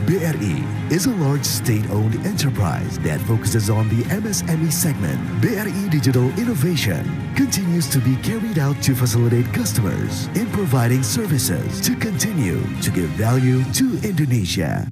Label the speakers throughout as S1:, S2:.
S1: BRI is a large state-owned enterprise that focuses on the MSME segment. BRI Digital Innovation continues to be carried out to facilitate customers in providing services to continue to give value to Indonesia.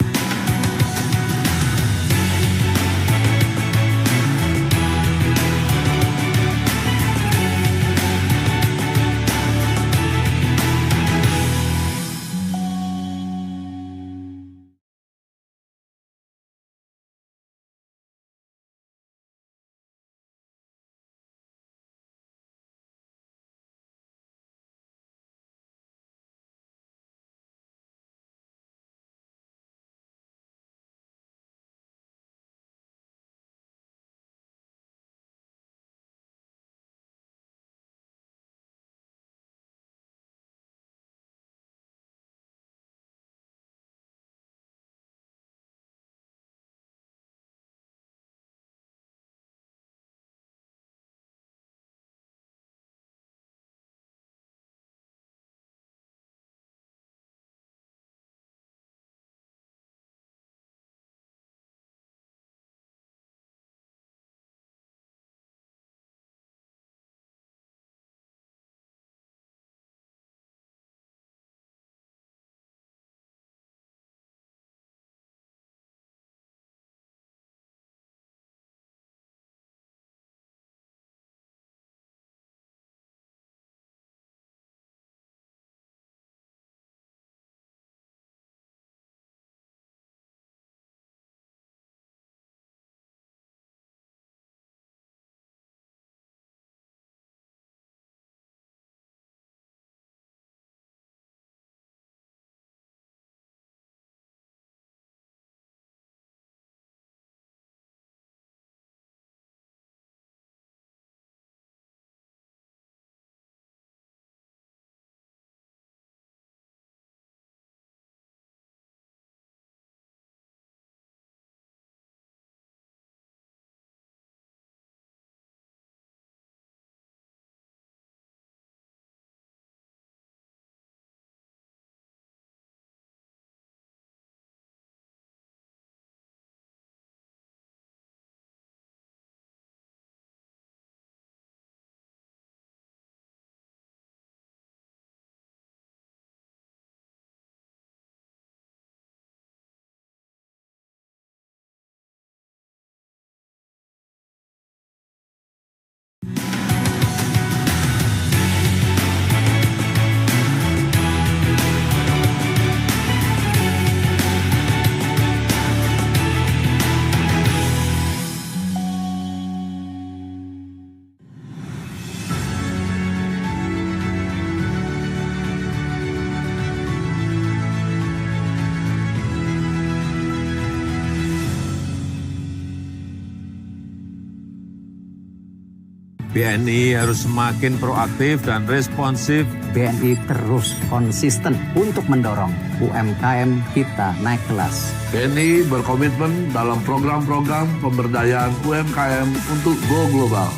S2: BNI harus semakin proaktif dan responsif.
S3: BNI terus konsisten untuk mendorong UMKM kita naik kelas.
S4: BNI berkomitmen dalam program-program pemberdayaan UMKM untuk go global.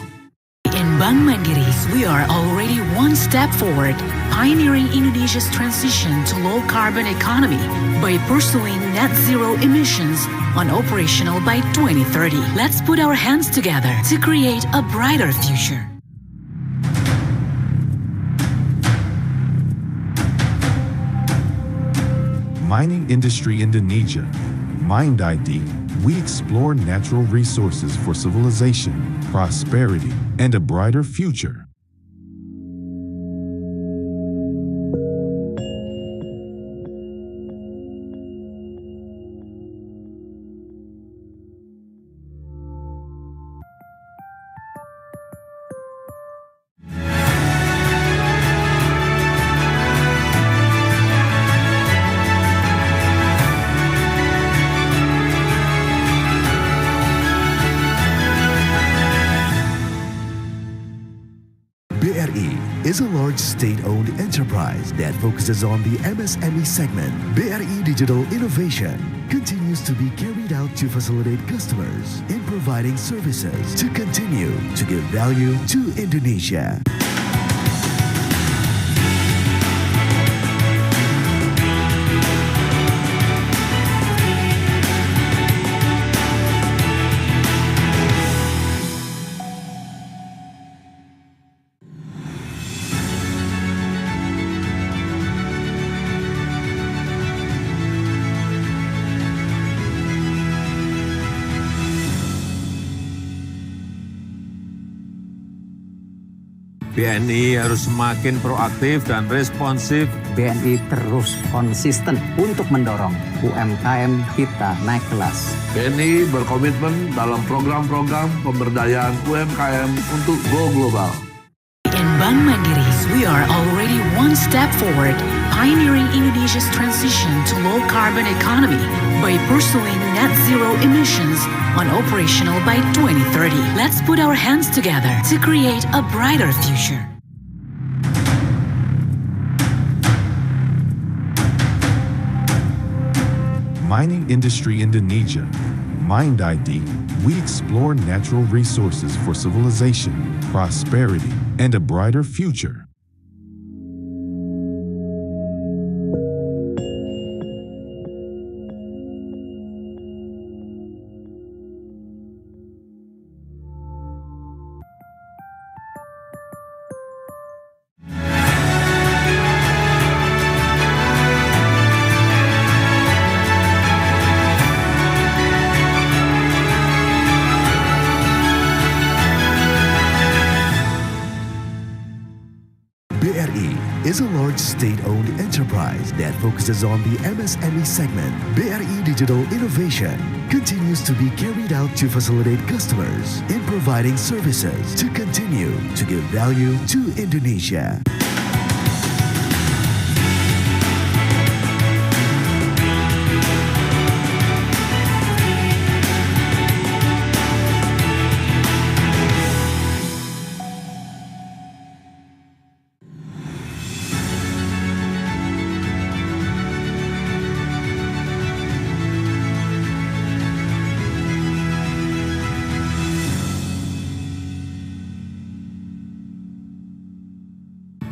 S5: In Bank Mandiri, we are already one step forward, pioneering Indonesia's transition to low-carbon economy by pursuing net zero emissions on operational by 2030. Let's put our hands together to create a brighter future.
S6: Mining Industry Indonesia, Mind ID, we explore natural resources for civilization, prosperity, and a brighter future.
S1: BRI is a large state-owned enterprise that focuses on the MSME segment. BRI Digital Innovation continues to be carried out to facilitate customers in providing services to continue to give value to Indonesia.
S2: BNI harus semakin proaktif dan responsif
S3: BNI terus konsisten untuk mendorong UMKM kita naik kelas.
S4: BNI berkomitmen dalam program-program pemberdayaan UMKM untuk go global.
S5: In Bank Mandiri, we are already one step forward, pioneering Indonesia's transition to low-carbon economy by pursuing net zero emissions on operational by 2030. Let's put our hands together to create a brighter future.
S6: Mining Industry Indonesia, Mind ID, we explore natural resources for civilization, prosperity, and a brighter future.
S1: BRI is a large state-owned enterprise that focuses on the MSME segment. BRI Digital Innovation continues to be carried out to facilitate customers in providing services to continue to give value to Indonesia.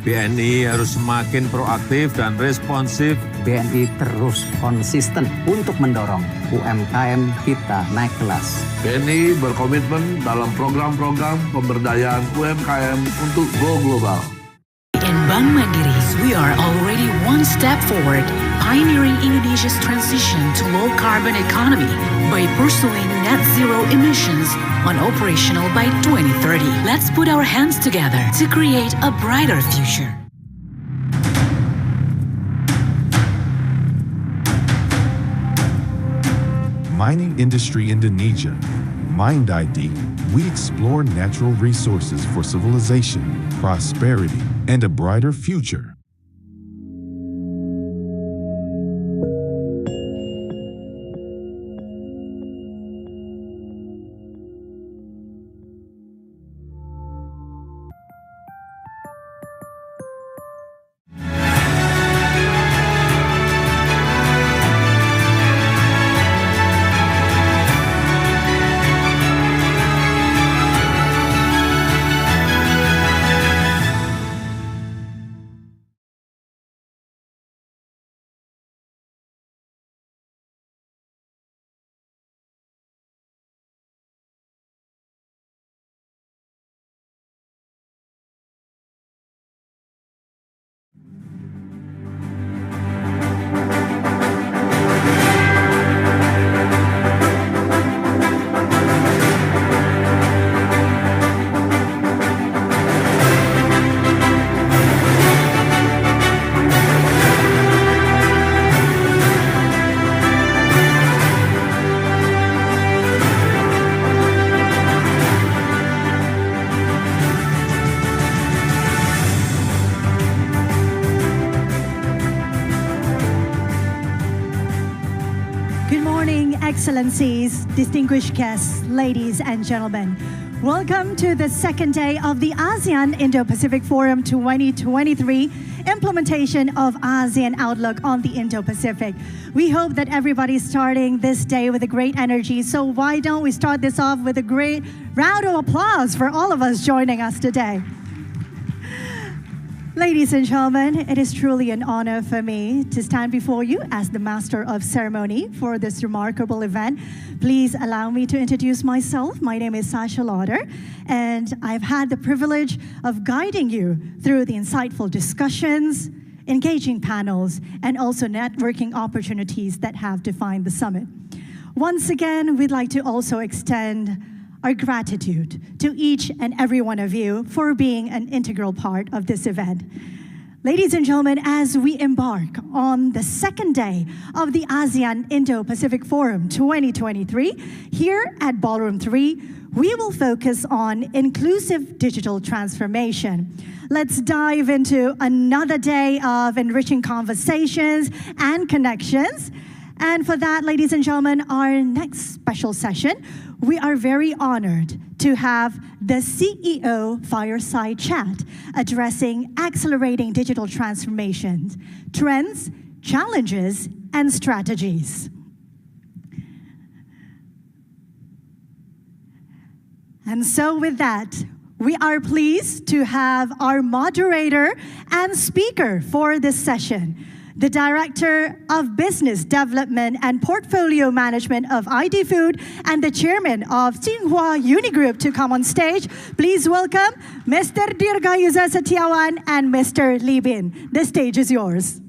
S2: BNI harus semakin proaktif dan responsif
S3: BNI terus konsisten untuk mendorong UMKM kita naik kelas.
S4: BNI berkomitmen dalam program-program pemberdayaan UMKM untuk go global.
S5: In Bank Mandiri, we are already one step forward, pioneering Indonesia's transition to low-carbon economy by pursuing net zero emissions on operational by 2030. Let's put our hands together to create a brighter future.
S6: Mining Industry Indonesia, Mind ID, we explore natural resources for civilization, prosperity, and a brighter future.
S7: Excellencies, distinguished guests, ladies and gentlemen, welcome to the second day of the ASEAN Indo-Pacific Forum 2023, implementation of ASEAN Outlook on the Indo-Pacific. We hope that everybody's starting this day with a great energy, so why don't we start this off with a great round of applause for all of us joining us today. Ladies and gentlemen, it is truly an honor for me to stand before you as the Master of Ceremony for this remarkable event. Please allow me to introduce myself. My name is Sasha Lauder, and I've had the privilege of guiding you through the insightful discussions, engaging panels, and also networking opportunities that have defined the summit. Once again, we'd like to also extend our gratitude to each and every one of you for being an integral part of this event. Ladies and gentlemen, as we embark on the second day of the ASEAN Indo-Pacific Forum 2023, here at Ballroom 3, we will focus on inclusive digital transformation. Let's dive into another day of enriching conversations and connections. And for that, ladies and gentlemen, our next special session, we are very honored to have the CEO Fireside Chat addressing accelerating digital transformations, trends, challenges, and strategies. And so with that, we are pleased to have our moderator and speaker for this session, the Director of Business Development and Portfolio Management of ID Food and the Chairman of Tsinghua Unigroup to come on stage. Please welcome Mr. Dirgayusa Setiawan and Mr. Lee Bin. The stage is yours.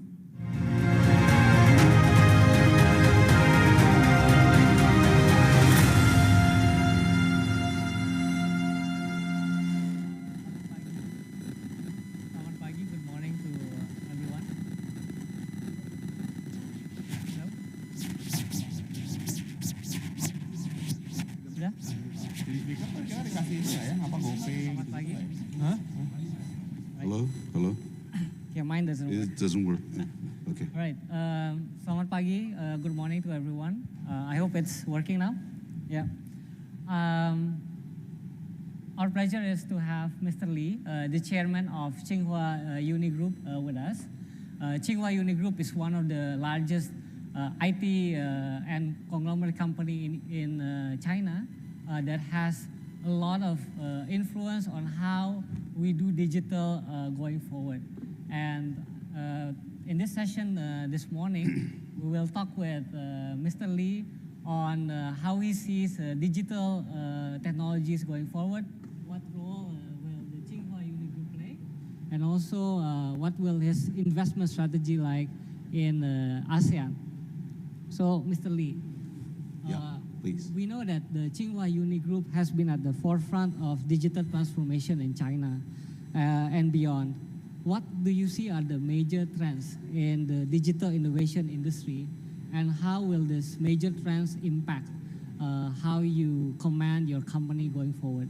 S8: Hello?
S9: Yeah, mine doesn't work.
S8: It doesn't work. Okay.
S9: All right. Selamat pagi. Good morning to everyone. I hope it's working now. Yeah. Our pleasure is to have Mr. Lee, the chairman of Tsinghua Unigroup, with us. Tsinghua Unigroup is one of the largest IT and conglomerate company in China that has a lot of influence on how we do digital going forward. And in this session this morning, we will talk with Mr. Lee on how he sees digital technologies going forward, what role will the Tsinghua Unigroup play, and also what will his investment strategy like in ASEAN. So, Mr. Lee,
S8: Please.
S9: we know that the Tsinghua Unigroup has been at the forefront of digital transformation in China and beyond. What do you see are the major trends in the digital innovation industry, and how will these major trends impact how you command your company going forward?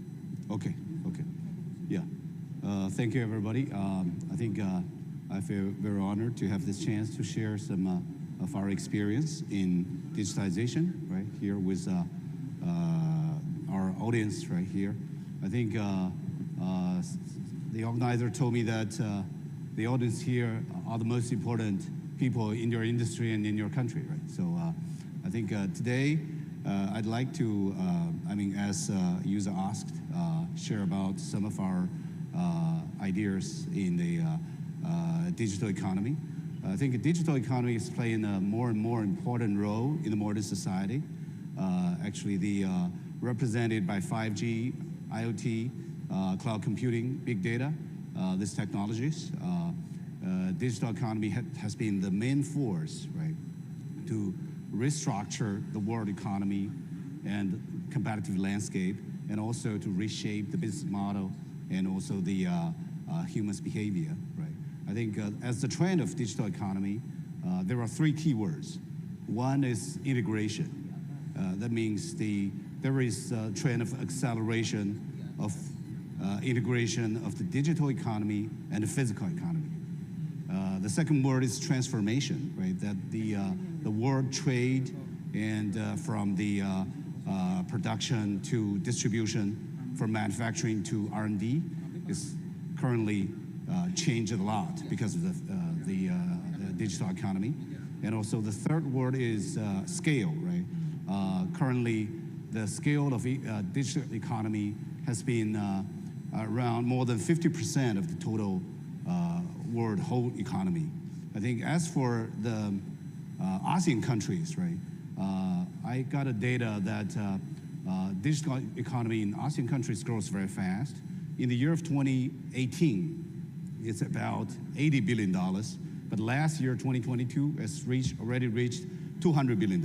S8: Okay. Yeah. Thank you, everybody. I think I feel very honored to have this chance to share some of our experience in digitization, right here with our audience right here. I think the organizer told me that the audience here are the most important people in your industry and in your country, right? So I think today I'd like to, as user asked, share about some of our ideas in the digital economy. I think the digital economy is playing a more and more important role in the modern society. Actually, represented by 5G, IoT, cloud computing, big data, these technologies. Digital economy has been the main force, right, to restructure the world economy and competitive landscape, and also to reshape the business model and also the human's behavior, right? I think as the trend of digital economy, there are three key words. One is integration. That means there is a trend of acceleration of integration of the digital economy and the physical economy. The second word is transformation, right? That the world trade and from the production to distribution, from manufacturing to R&D is currently changed a lot because of the digital economy. And also the third word is scale, right? Currently, the scale of digital economy has been around more than 50% of the total world whole economy. I think as for the ASEAN countries, right? I got a data that digital economy in ASEAN countries grows very fast. In the year of 2018, it's about $80 billion. But last year, 2022, has already reached $200 billion.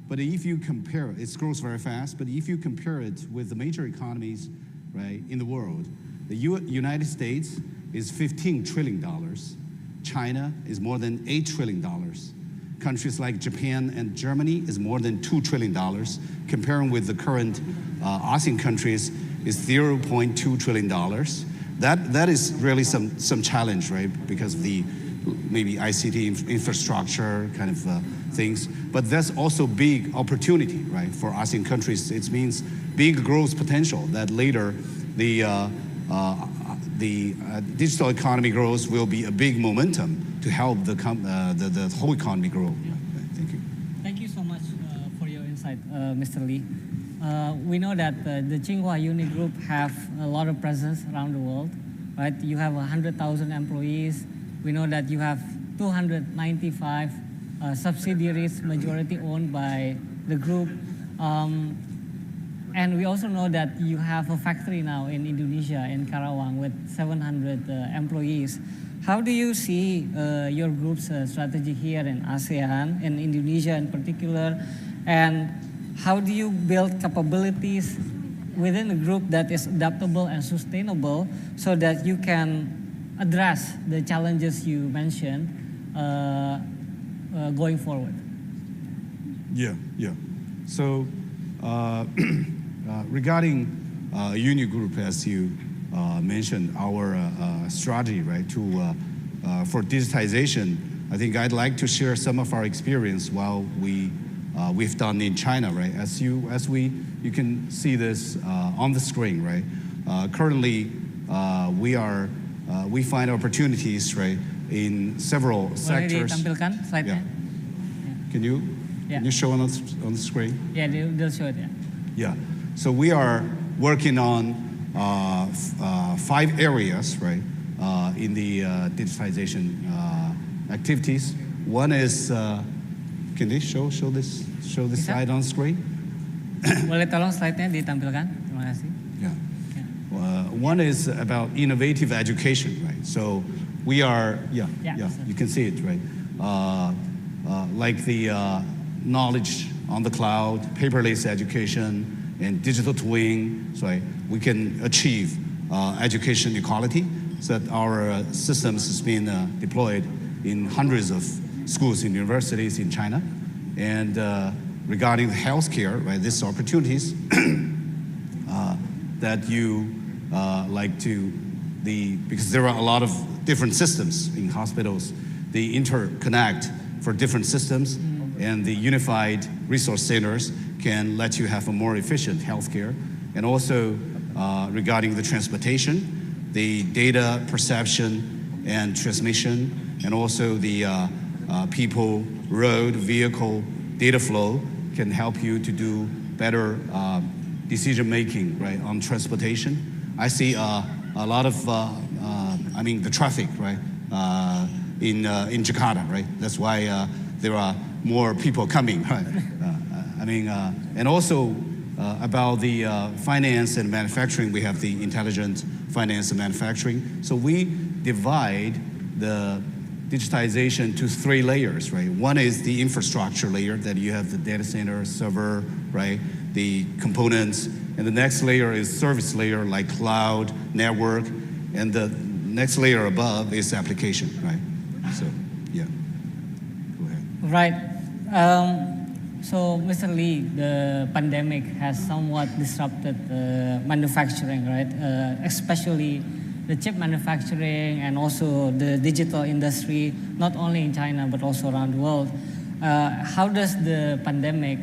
S8: But if you compare, it grows very fast, but if you compare it with the major economies, right, in the world, the United States is $15 trillion. China is more than $8 trillion. Countries like Japan and Germany is more than $2 trillion. Comparing with the current ASEAN countries is $0.2 trillion. That is really some challenge, right? Because of the maybe ICT infrastructure kind of things. But that's also big opportunity, right? For ASEAN countries, it means big growth potential that later the digital economy growth will be a big momentum to help the whole economy grow.
S9: Yeah.
S8: Thank you.
S9: Thank you so much for your insight, Mr. Lee. We know that the Tsinghua Uni Group have a lot of presence around the world, right? You have 100,000 employees. We know that you have 295 subsidiaries, majority owned by the group. And we also know that you have a factory now in Indonesia, in Karawang, with 700 employees. How do you see your group's strategy here in ASEAN, in Indonesia in particular? And how do you build capabilities within a group that is adaptable and sustainable so that you can address the challenges you mentioned going forward?
S8: Yeah. So regarding Uni Group, as you mentioned, our strategy, right, for digitization, I think I'd like to share some of our experience while we've done in China, right? As you can see this on the screen, right? Currently, we find opportunities, right, in several sectors.
S9: Ditampilkan slide-nya?
S8: Yeah. Can you show on the screen?
S9: Yeah, they'll show it.
S8: Yeah. So we are working on 5 areas, right, in the digitization activities. One is, can they show this slide on screen?
S9: Boleh tolong slide-nya ditampilkan? Terima kasih.
S8: Yeah. One is about innovative education, right? So we are, you can see it, right? Like the knowledge on the cloud, paperless education, and digital twin, so we can achieve education equality. So that our systems has been deployed in hundreds of schools and universities in China. And regarding the healthcare, right, these opportunities that you because there are a lot of different systems in hospitals, they interconnect for different systems, and the unified resource centers can let you have a more efficient healthcare. And also regarding the transportation, the data perception and transmission, and also the people, road, vehicle, data flow can help you to do better decision making, right, on transportation. I see a lot of, the traffic, right, in Jakarta, right? That's why there are more people coming, right? And also about the finance and manufacturing, we have the intelligent finance and manufacturing. So we divide the digitization to 3 layers, right? One is the infrastructure layer, that you have the data center, server, right? The components. And the next layer is service layer, like cloud, network. And the next layer above is application, right? So, yeah. Go ahead.
S9: Right. So, Mr. Lee, the pandemic has somewhat disrupted manufacturing, right? Especially the chip manufacturing and also the digital industry, not only in China, but also around the world. How does the pandemic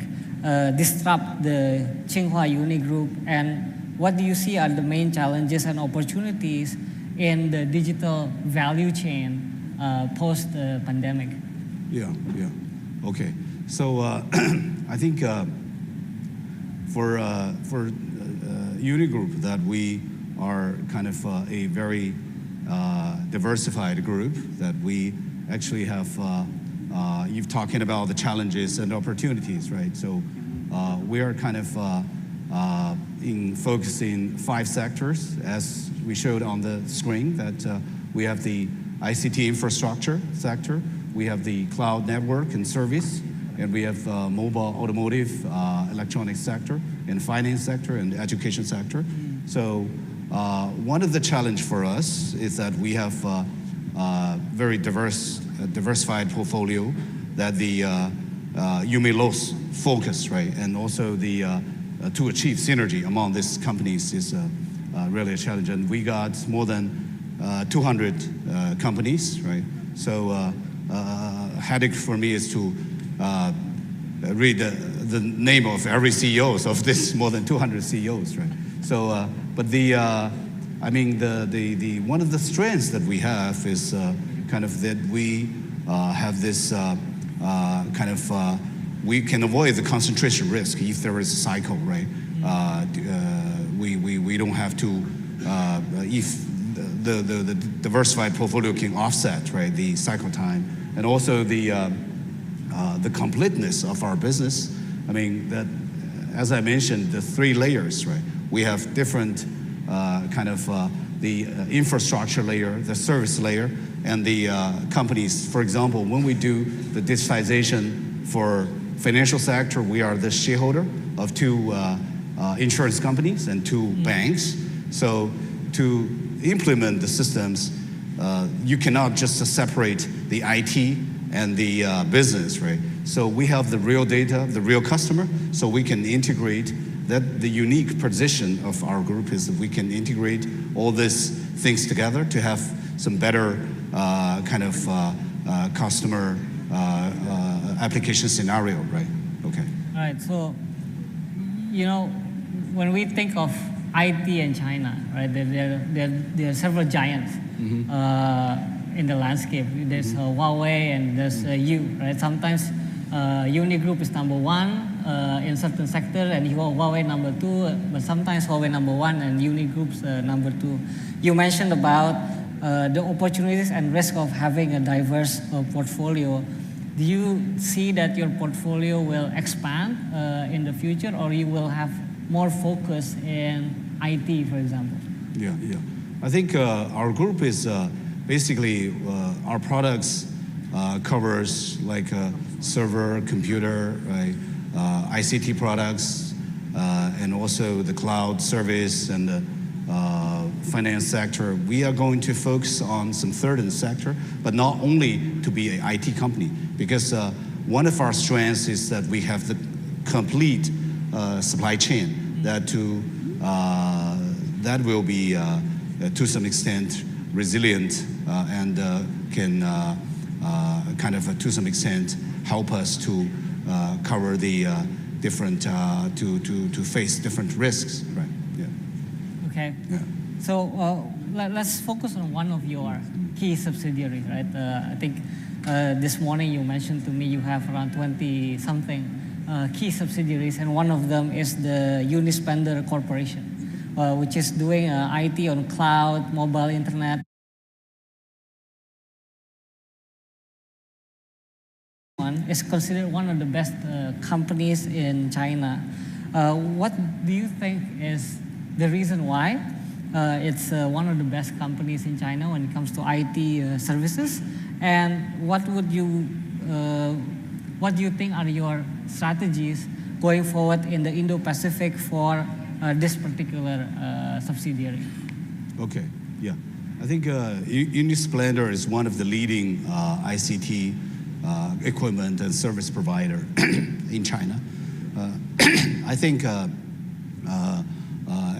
S9: disrupt the Tsinghua Uni Group, and what do you see are the main challenges and opportunities in the digital value chain post-pandemic?
S8: Yeah. Okay. So I think for Uni Group, that we are kind of a very diversified group, that we actually have, you're talking about the challenges and opportunities, right? So we are kind of in focusing 5 sectors, as we showed on the screen, that we have the ICT infrastructure sector, we have the cloud network and service, and we have mobile, automotive, electronic sector, and finance sector, and education sector. So one of the challenge for us is that we have very diversified portfolio that you may lose focus, right? And also to achieve synergy among these companies is really a challenge. And we got more than 200 companies, right? So headache for me is to read the name of every CEOs of this more than 200 CEOs, right? So, but I mean, the one of the strengths that we have is kind of that we have this kind of we can avoid the concentration risk if there is a cycle, right? We don't have to if the diversified portfolio can offset, right, the cycle time, and also the completeness of our business. I mean, that, as I mentioned, the 3 layers, right? We have different kind of the infrastructure layer, the service layer, and the companies. For example, when we do the digitization for financial sector, we are the shareholder of 2 insurance companies and 2 banks. So to implement the systems, you cannot just separate the IT and the business, right? So we have the real data, the real customer, so we can integrate that. The unique position of our group is that we can integrate all these things together to have some better kind of customer application scenario, right? Okay.
S9: All right, so, you know, when we think of IT in China, right, there are several giants in the landscape. There's Huawei and there's you, right? Sometimes Uni Group is number 1 in certain sector and Huawei number 2, but sometimes Huawei number 1 and Uni Group's number 2. You mentioned about the opportunities and risk of having a diverse portfolio. Do you see that your portfolio will expand in the future, or you will have more focus in IT, for example?
S8: Yeah. I think our group is basically our products covers like server, computer, right, ICT products, and also the cloud service and the finance sector. We are going to focus on some third sector, but not only to be an IT company, because one of our strengths is that we have the complete supply chain that will be to some extent resilient and can kind of to some extent help us to cover the different to face different risks, right? Yeah.
S9: Okay.
S8: Yeah.
S9: So let's focus on one of your key subsidiaries, right? I think this morning you mentioned to me you have around 20 something key subsidiaries, and one of them is the Unispender Corporation, which is doing IT on cloud, mobile internet. Is considered one of the best companies in China. What do you think is the reason why it's one of the best companies in China when it comes to IT services? And what do you think are your strategies going forward in the Indo-Pacific for this particular subsidiary?
S8: Okay, yeah. I think Unispender is one of the leading ICT equipment and service provider in China. I think,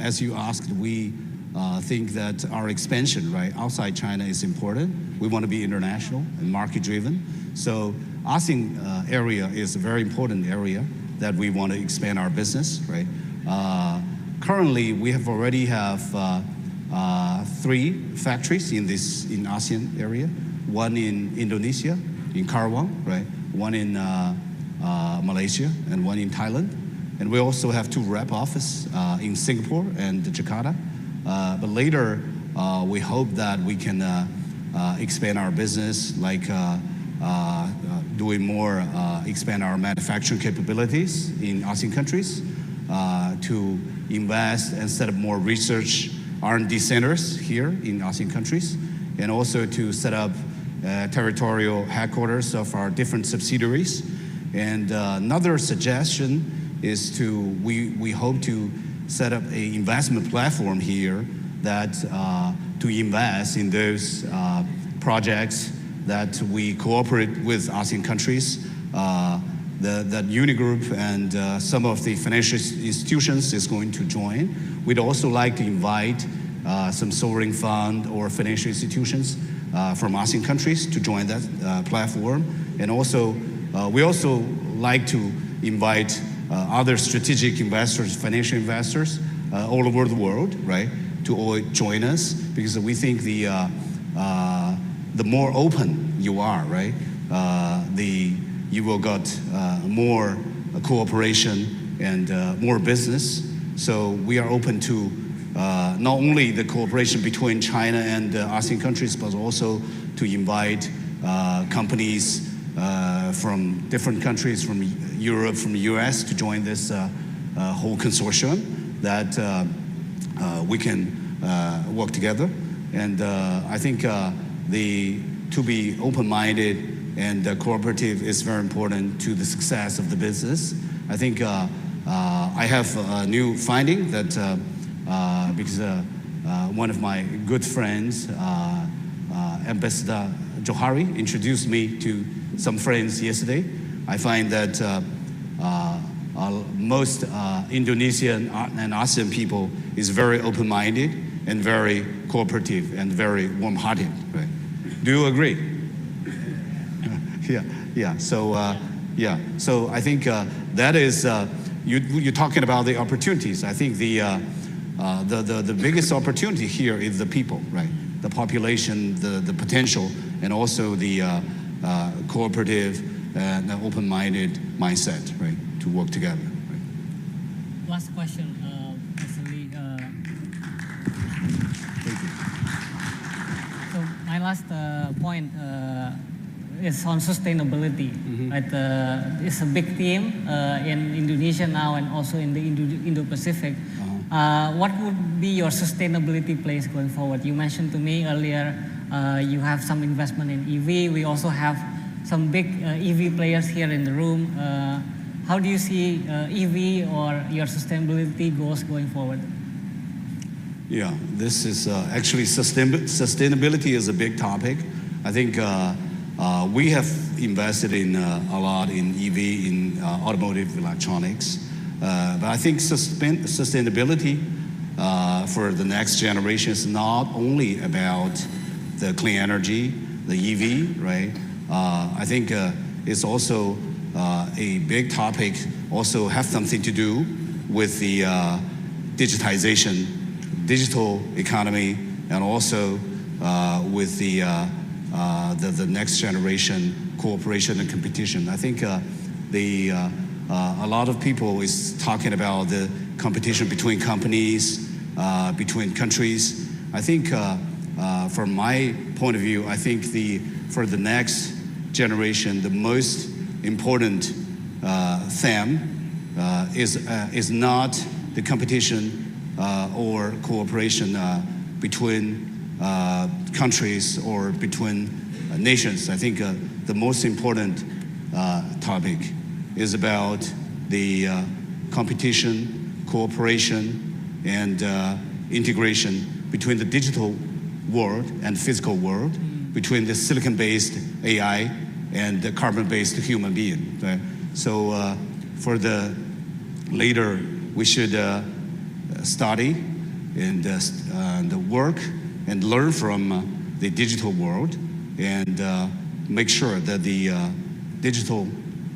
S8: as you asked, we think that our expansion, right, outside China is important. We want to be international and market-driven. So ASEAN area is a very important area that we want to expand our business, right? Currently, we already have 3 factories in ASEAN area. One in Indonesia, in Karawang, right? One in Malaysia and one in Thailand. And we also have 2 rep offices in Singapore and Jakarta. But later, we hope that we can expand our business, like doing more, expand our manufacturing capabilities in ASEAN countries, to invest and set up more research R&D centers here in ASEAN countries, and also to set up territorial headquarters of our different subsidiaries. And another suggestion is we hope to set up an investment platform here that to invest in those projects that we cooperate with ASEAN countries. That Unigroup and some of the financial institutions is going to join. We'd also like to invite some sovereign fund or financial institutions from ASEAN countries to join that platform. And also, we also like to invite other strategic investors, financial investors all over the world, right, to all join us, because we think the more open you are, right, you will get more cooperation and more business. So we are open to not only the cooperation between China and ASEAN countries, but also to invite companies from different countries, from Europe, from the US, to join this whole consortium that we can work together. And I think to be open-minded and cooperative is very important to the success of the business. I think I have a new finding that because one of my good friends, Ambassador Johari, introduced me to some friends yesterday. I find that most Indonesian and ASEAN people is very open-minded and very cooperative and very warm-hearted. Right? Do you agree? Yeah. So I think that is you're talking about the opportunities. I think the biggest opportunity here is the people, right? The population, the potential, and also the cooperative and open-minded mindset, right, to work together. Right?
S9: Last question, Mr. Lee.
S8: Thank you.
S9: So my last point is on sustainability. Right? It's a big theme in Indonesia now and also in the Indo-Pacific. What would be your sustainability place going forward? You mentioned to me earlier you have some investment in EV. We also have some big EV players here in the room. How do you see EV or your sustainability goals going forward?
S8: Yeah, this is actually sustainability is a big topic. I think we have invested in a lot in EV, in automotive electronics. But I think sustainability for the next generation is not only about the clean energy, the EV, right? I think it's also a big topic, also have something to do with the digitization, digital economy, and also with the next generation cooperation and competition. I think a lot of people is talking about the competition between companies, between countries. I think from my point of view, I think for the next generation, the most important theme is not the competition or cooperation between countries or between nations. I think the most important topic is about the competition, cooperation, and integration between the digital world and physical world, between the silicon-based AI and the carbon-based human being. Right? So for the later, we should study and work and learn from the digital world and make sure that the digital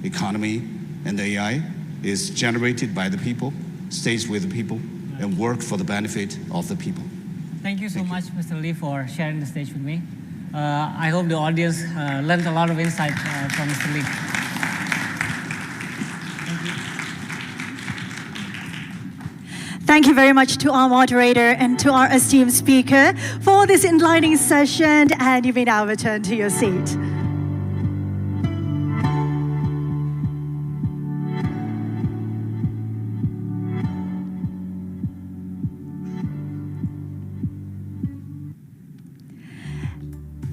S8: economy and AI is generated by the people, stays with the people, and work for the benefit of the people.
S9: Thank you so much, Mr. Lee, for sharing the stage with me. I hope the audience learned a lot of insight from Mr. Lee. Thank you.
S7: Thank you very much to our moderator and to our esteemed speaker for this enlightening session, and you may now return to your seat.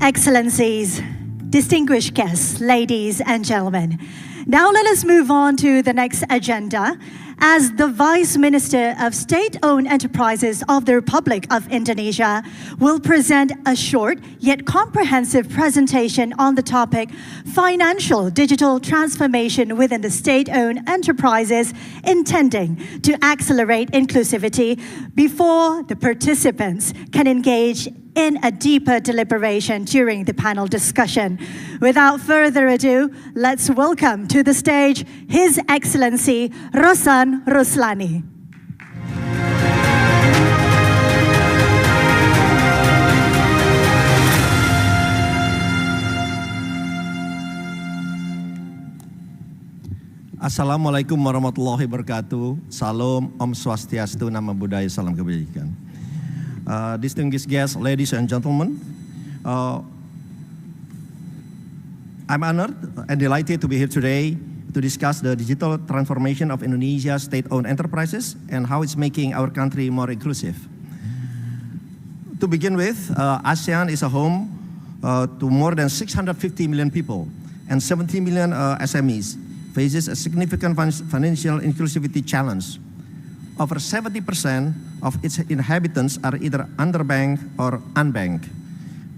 S7: Excellencies, distinguished guests, ladies and gentlemen, Now let us move on to the next agenda. As the Vice Minister of State-Owned Enterprises of the Republic of Indonesia will present a short yet comprehensive presentation on the topic Financial Digital Transformation within the State-Owned Enterprises, intending to accelerate inclusivity before the participants can engage in a deeper deliberation during the panel discussion. Without further ado, let's welcome to the stage His Excellency Rosan Ruslani.
S10: Assalamualaikum warahmatullahi wabarakatuh. Salam, Om Swastiastu, Nama Budaya, Salam Kebajikan. Distinguished guests, ladies and gentlemen, I'm honored and delighted to be here today to discuss the digital transformation of Indonesia's state-owned enterprises and how it's making our country more inclusive. To begin with, ASEAN is a home to more than 650 million people, and 70 million SMEs faces a significant financial inclusivity challenge. Over 70% of its inhabitants are either underbanked or unbanked.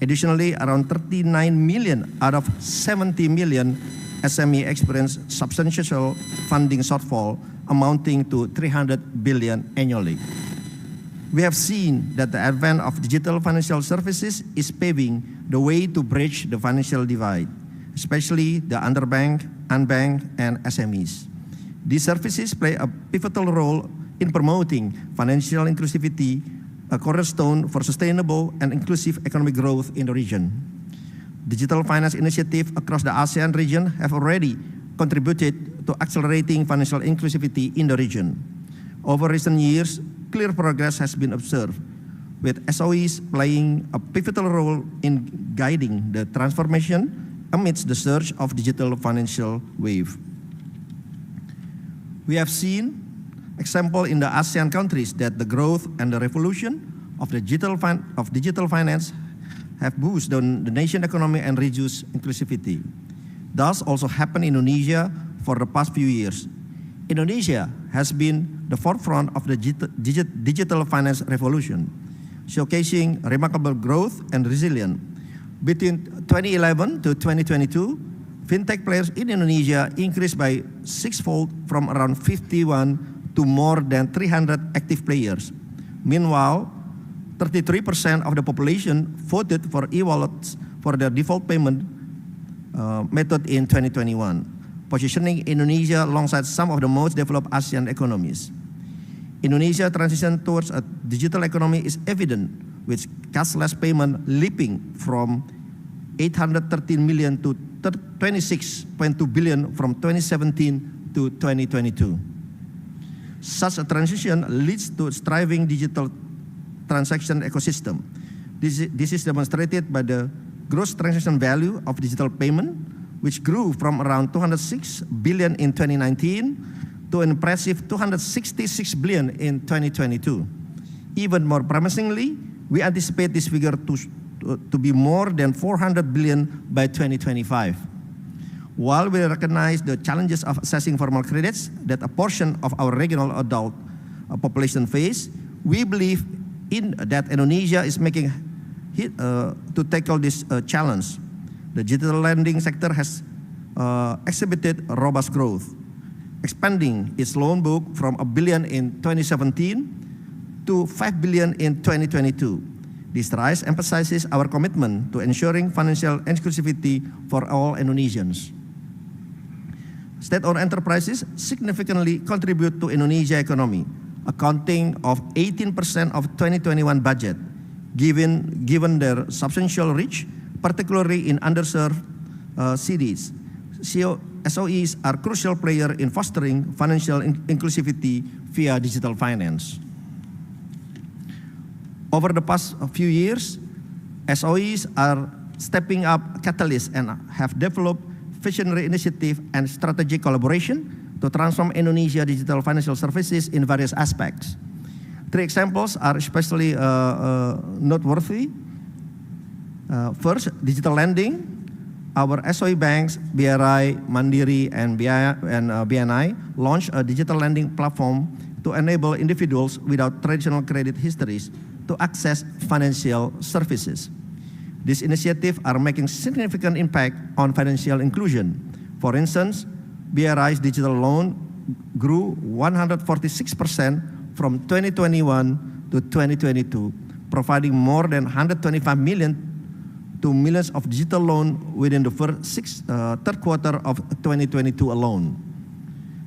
S10: Additionally, around 39 million out of 70 million SME experience substantial funding shortfall amounting to 300 billion annually. We have seen that the advent of digital financial services is paving the way to bridge the financial divide, especially the underbanked, unbanked, and SMEs. These services play a pivotal role in promoting financial inclusivity, a cornerstone for sustainable and inclusive economic growth in the region. Digital finance initiatives across the ASEAN region have already contributed to accelerating financial inclusivity in the region. Over recent years, clear progress has been observed, with SOEs playing a pivotal role in guiding the transformation amidst the surge of digital financial wave. We have seen example in the ASEAN countries that the growth and the revolution of digital finance have boosted the nation economy and reduced inclusivity. Thus also happened in Indonesia for the past few years. Indonesia has been the forefront of the digital finance revolution, showcasing remarkable growth and resilience. Between 2011 to 2022, fintech players in Indonesia increased by sixfold from around 51 to more than 300 active players. Meanwhile, 33% of the population voted for e-wallets for their default payment method in 2021, positioning Indonesia alongside some of the most developed ASEAN economies. Indonesia's transition towards a digital economy is evident, with cashless payment leaping from 813 million to 26.2 billion from 2017 to 2022. Such a transition leads to a thriving digital transaction ecosystem. This is demonstrated by the gross transaction value of digital payment, which grew from around 206 billion in 2019 to an impressive 266 billion in 2022. Even more promisingly, we anticipate this figure to be more than 400 billion by 2025. While we recognize the challenges of accessing formal credits that a portion of our regional adult population face, we believe that Indonesia is making to tackle this challenge. The digital lending sector has exhibited robust growth, expanding its loan book from 1 billion in 2017 to 5 billion in 2022. This rise emphasizes our commitment to ensuring financial inclusivity for all Indonesians. State-owned enterprises significantly contribute to Indonesia's economy, accounting of 18% of 2021 budget, given their substantial reach, particularly in underserved cities. SOEs are crucial players in fostering financial inclusivity via digital finance. Over the past few years, SOEs are stepping up catalysts and have developed visionary initiative and strategic collaboration to transform Indonesia digital financial services in various aspects. 3 examples are especially noteworthy. First, digital lending. our SOE banks, BRI, Mandiri, and BNI, launched a digital lending platform to enable individuals without traditional credit histories to access financial services. These initiatives are making significant impact on financial inclusion. For instance, BRI's digital loan grew 146% from 2021 to 2022, providing more than 125 million to millions of digital loans within the third quarter of 2022 alone.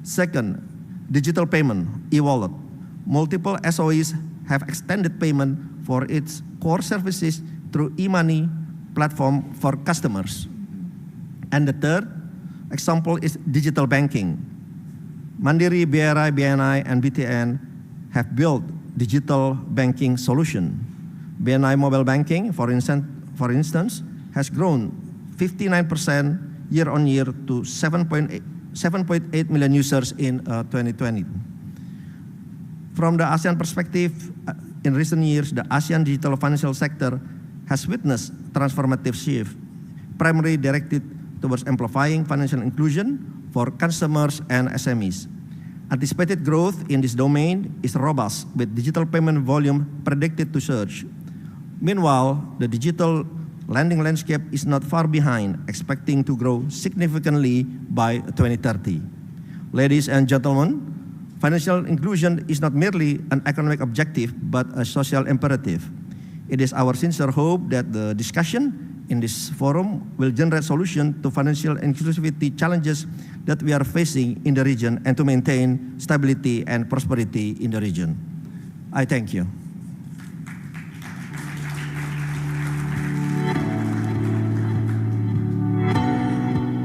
S10: Second, digital payment, e-wallet. Multiple SOEs have extended payment for its core services through e-money platform for customers. And the third example is digital banking. Mandiri, BRI, BNI, and BTN have built digital banking solution. BNI mobile banking, for instance, has grown 59% year-on-year to 7.8 million users in 2020. From the ASEAN perspective, in recent years, the ASEAN digital financial sector has witnessed transformative shift, primarily directed towards amplifying financial inclusion for consumers and SMEs. Anticipated growth in this domain is robust, with digital payment volume predicted to surge. Meanwhile, the digital lending landscape is not far behind, expecting to grow significantly by 2030. Ladies and gentlemen, financial inclusion is not merely an economic objective, but a social imperative. It is our sincere hope that the discussion in this forum will generate solutions to financial inclusivity challenges that we are facing in the region and to maintain stability and prosperity in the region. I thank you.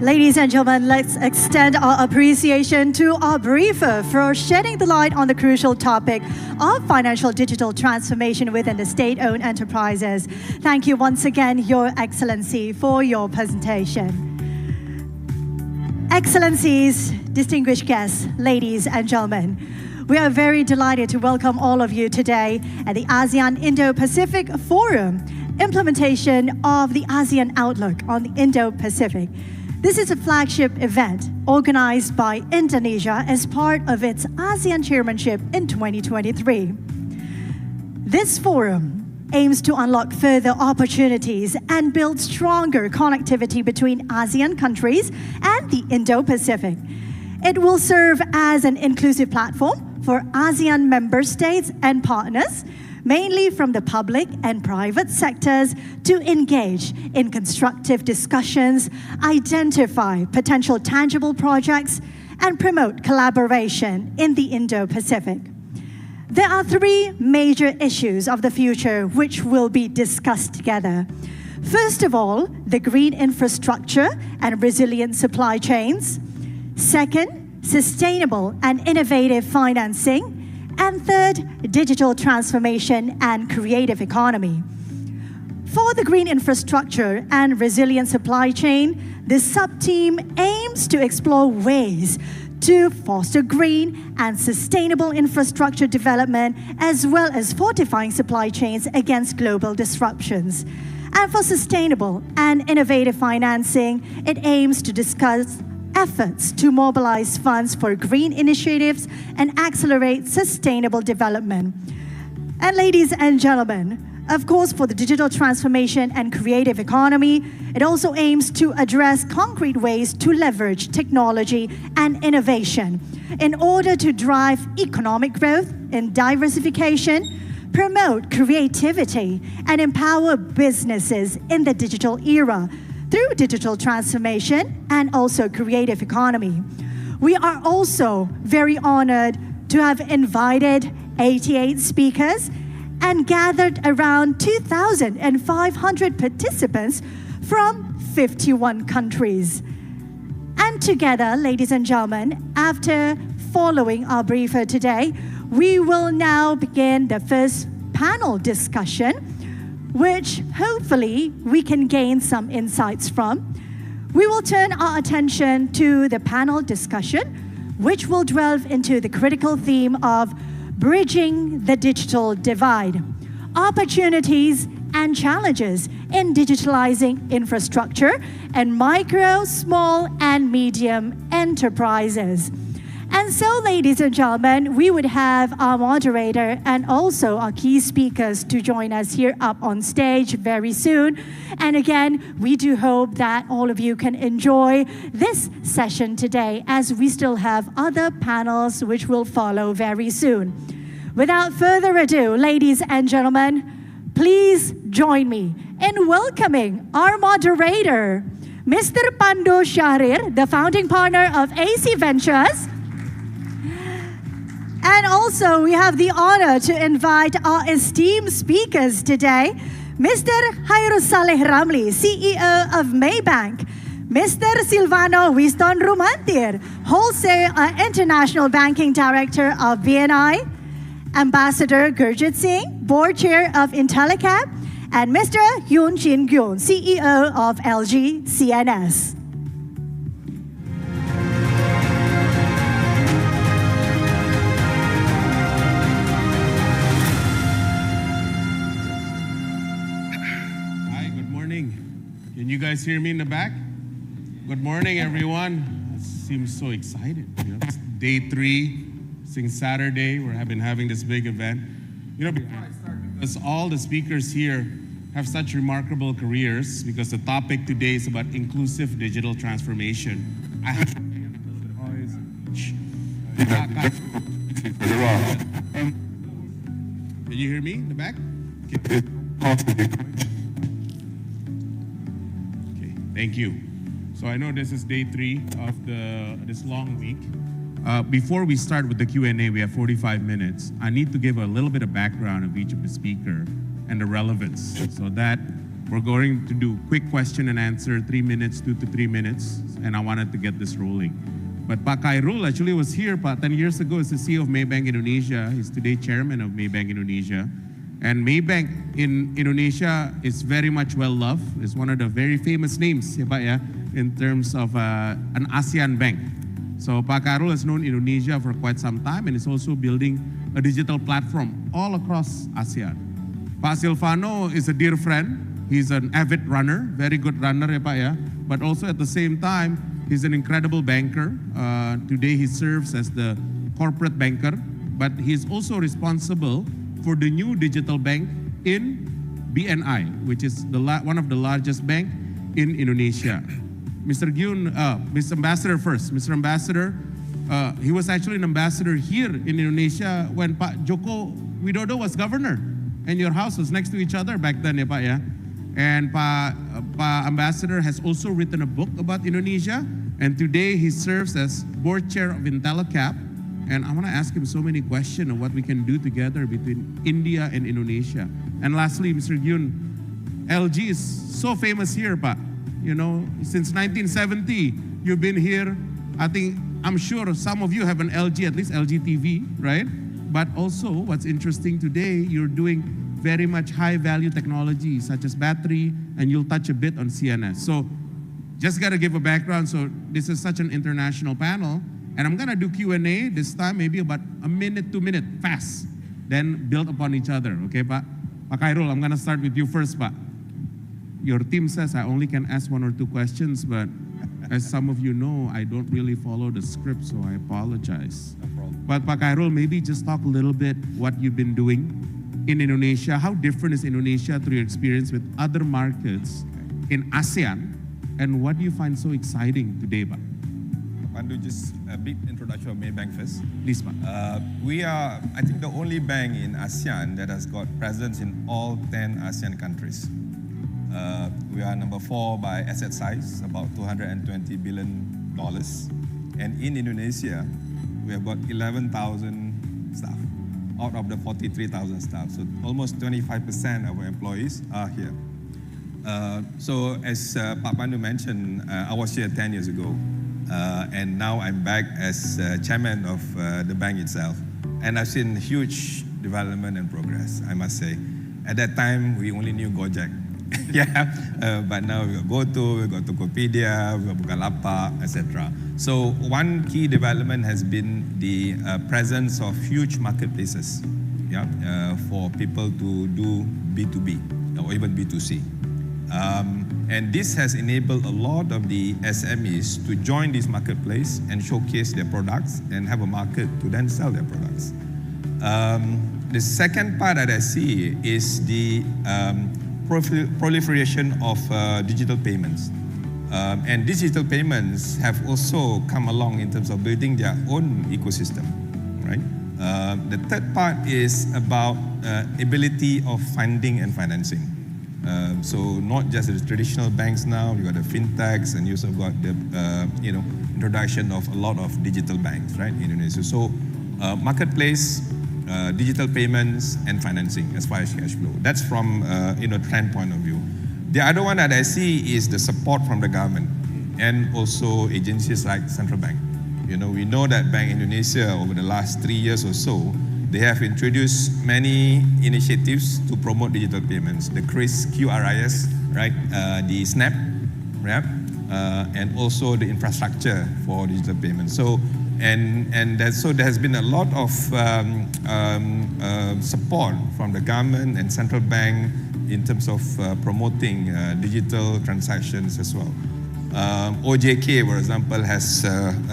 S7: Ladies and gentlemen, let's extend our appreciation to our briefer for shedding the light on the crucial topic of financial digital transformation within the state-owned enterprises. Thank you once again, Your Excellency, for your presentation. Excellencies, distinguished guests, ladies and gentlemen, we are very delighted to welcome all of you today at the ASEAN Indo-Pacific Forum, implementation of the ASEAN Outlook on the Indo-Pacific. This is a flagship event organized by Indonesia as part of its ASEAN chairmanship in 2023. This forum aims to unlock further opportunities and build stronger connectivity between ASEAN countries and the Indo-Pacific. It will serve as an inclusive platform for ASEAN member states and partners, mainly from the public and private sectors, to engage in constructive discussions, identify potential tangible projects, and promote collaboration in the Indo-Pacific. There are three major issues of the future which will be discussed together. First of all, the green infrastructure and resilient supply chains. Second, sustainable and innovative financing. And third, digital transformation and creative economy. For the green infrastructure and resilient supply chain, this sub-team aims to explore ways to foster green and sustainable infrastructure development, as well as fortifying supply chains against global disruptions. And for sustainable and innovative financing, it aims to discuss efforts to mobilize funds for green initiatives and accelerate sustainable development. And ladies and gentlemen, of course, for the digital transformation and creative economy, it also aims to address concrete ways to leverage technology and innovation in order to drive economic growth and diversification, promote creativity, and empower businesses in the digital era through digital transformation and also creative economy. We are also very honored to have invited 88 speakers and gathered around 2,500 participants from 51 countries. And together, ladies and gentlemen, after following our briefer today, we will now begin the first panel discussion, which hopefully we can gain some insights from. We will turn our attention to the panel discussion, which will delve into the critical theme of bridging the digital divide, opportunities and challenges in digitalizing infrastructure and micro, small, and medium enterprises. And so, ladies and gentlemen, we would have our moderator and also our key speakers to join us here up on stage very soon. And again, we do hope that all of you can enjoy this session today, as we still have other panels which will follow very soon. Without further ado, ladies and gentlemen, please join me in welcoming our moderator, Mr. Pandu Syahrir, the founding partner of AC Ventures. And also, we have the honor to invite our esteemed speakers today, Mr. Hairus Saleh Ramli, CEO of Maybank, Mr. Silvano Wiston Rumantir, Wholesale International Banking Director of BNI, Ambassador Gurjit Singh, Board Chair of Intellicap, and Mr. Yoon Chin Gyun, CEO of LG CNS.
S11: Can you guys hear me in the back? Good morning, everyone. It seems so excited. It's day 3, since Saturday, we've been having this big event. Before I start, because all the speakers here have such remarkable careers, because the topic today is about inclusive digital transformation. I have Can you hear me in the back? Thank you. So I know this is day 3 of this long week. Before we start with the Q&A, we have 45 minutes. I need to give a little bit of background of each of the speaker and the relevance. So that we're going to do quick question and answer, 3 minutes, 2 to 3 minutes, and I wanted to get this rolling. But Pak Khairul actually was here 10 years ago as the CEO of Maybank Indonesia. He's today chairman of Maybank Indonesia. And Maybank in Indonesia is very much well-loved. It's one of the very famous names, in terms of an ASEAN bank. So Pak Khairul has known Indonesia for quite some time and is also building a digital platform all across ASEAN. Pak Silvano is a dear friend. He's an avid runner, very good runner, but also at the same time, he's an incredible banker. Today he serves as the corporate banker, but he's also responsible for the new digital bank in BNI, which is one of the largest bank in Indonesia. Mr. Gyun, Mr. Ambassador first. Mr. Ambassador, he was actually an ambassador here in Indonesia when Pak Joko Widodo was governor, and your house was next to each other back then, And Pak Ambassador has also written a book about Indonesia, and today he serves as board chair of Intellicap. And I want to ask him so many questions of what we can do together between India and Indonesia. And lastly, Mr. Gyun, LG is so famous here, Pak. Since 1970, you've been here. I'm sure some of you have an LG, at least LG TV, right? But also, what's interesting today, you're doing very much high-value technology, such as battery, and you'll touch a bit on CNS. So, just got to give a background. So, this is such an international panel. And I'm gonna do Q&A this time, maybe about a minute, 2 minutes, fast. Then build upon each other, okay, Pak? Pak Khairul, I'm gonna start with you first, Pak. Your team says I only can ask 1 or 2 questions, but as some of you know, I don't really follow the script, so I apologize.
S12: No problem.
S11: But Pak Khairul, maybe just talk a little bit what you've been doing in Indonesia. How different is Indonesia through your experience with other markets in ASEAN? And what do you find so exciting today, Pak?
S12: Pandu, just a big introduction of Maybank first.
S11: Please, Pak.
S12: We are, I think, the only bank in ASEAN that has got presence in all 10 ASEAN countries. We are number 4 by asset size, about $220 billion. And in Indonesia, we have got 11,000 staff out of the 43,000 staff. So almost 25% of our employees are here. So as Pak Pandu mentioned, I was here 10 years ago. And now I'm back as chairman of the bank itself. And I've seen huge development and progress, I must say. At that time, we only knew Gojek. But now we got GoTo, we got Tokopedia, we got Bukalapak, etc. So one key development has been the presence of huge marketplaces for people to do B2B. or even B2C. And this has enabled a lot of the SMEs to join this marketplace and showcase their products and have a market to then sell their products. The second part that I see is the proliferation of digital payments. And digital payments have also come along in terms of building their own ecosystem, right? The third part is about ability of funding and financing. So not just the traditional banks now, you got the fintechs, and you also got the introduction of a lot of digital banks, right, in Indonesia. So marketplace, digital payments, and financing as far as cash flow. That's from trend point of view. The other one that I see is the support from the government and also agencies like Central Bank. We know that Bank Indonesia over the last 3 years or so, they have introduced many initiatives to promote digital payments. The QRIS, right? The SNAP, right? And also the infrastructure for digital payments. So there has been a lot of support from the government and central bank in terms of promoting digital transactions as well. OJK, for example, has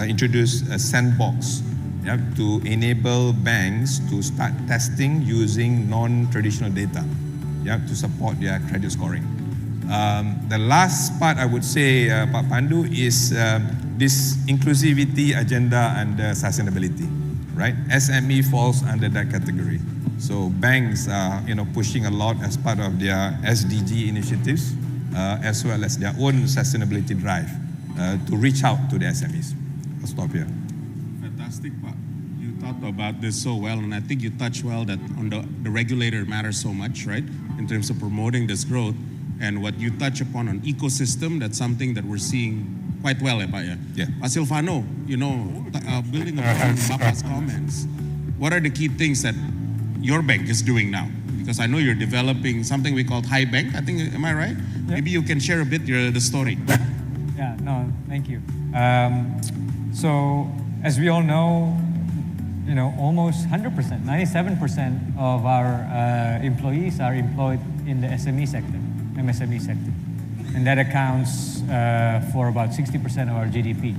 S12: introduced a sandbox to enable banks to start testing using non-traditional data to support their credit scoring. The last part I would say, Pak Pandu, is this inclusivity agenda and sustainability, right? SME falls under that category. So banks are pushing a lot as part of their SDG initiatives, as well as their own sustainability drive to reach out to the SMEs. I'll stop here.
S11: Fantastic, Pak. You talked about this so well, and I think you touched well that on the regulator matters so much, right, in terms of promoting this growth. And what you touch upon on ecosystem, that's something that we're seeing quite well, Pak.
S12: Yeah.
S11: Pak Silvano, building upon Bapak's comments, what are the key things that your bank is doing now? Because I know you're developing something we call Hi Bank, I think, am I right? Yeah. Maybe you can share a bit the story.
S13: Yeah, no, thank you. So, as we all know, almost 100%, 97% of our employees are employed in the SME sector, MSME sector. And that accounts for about 60% of our GDP.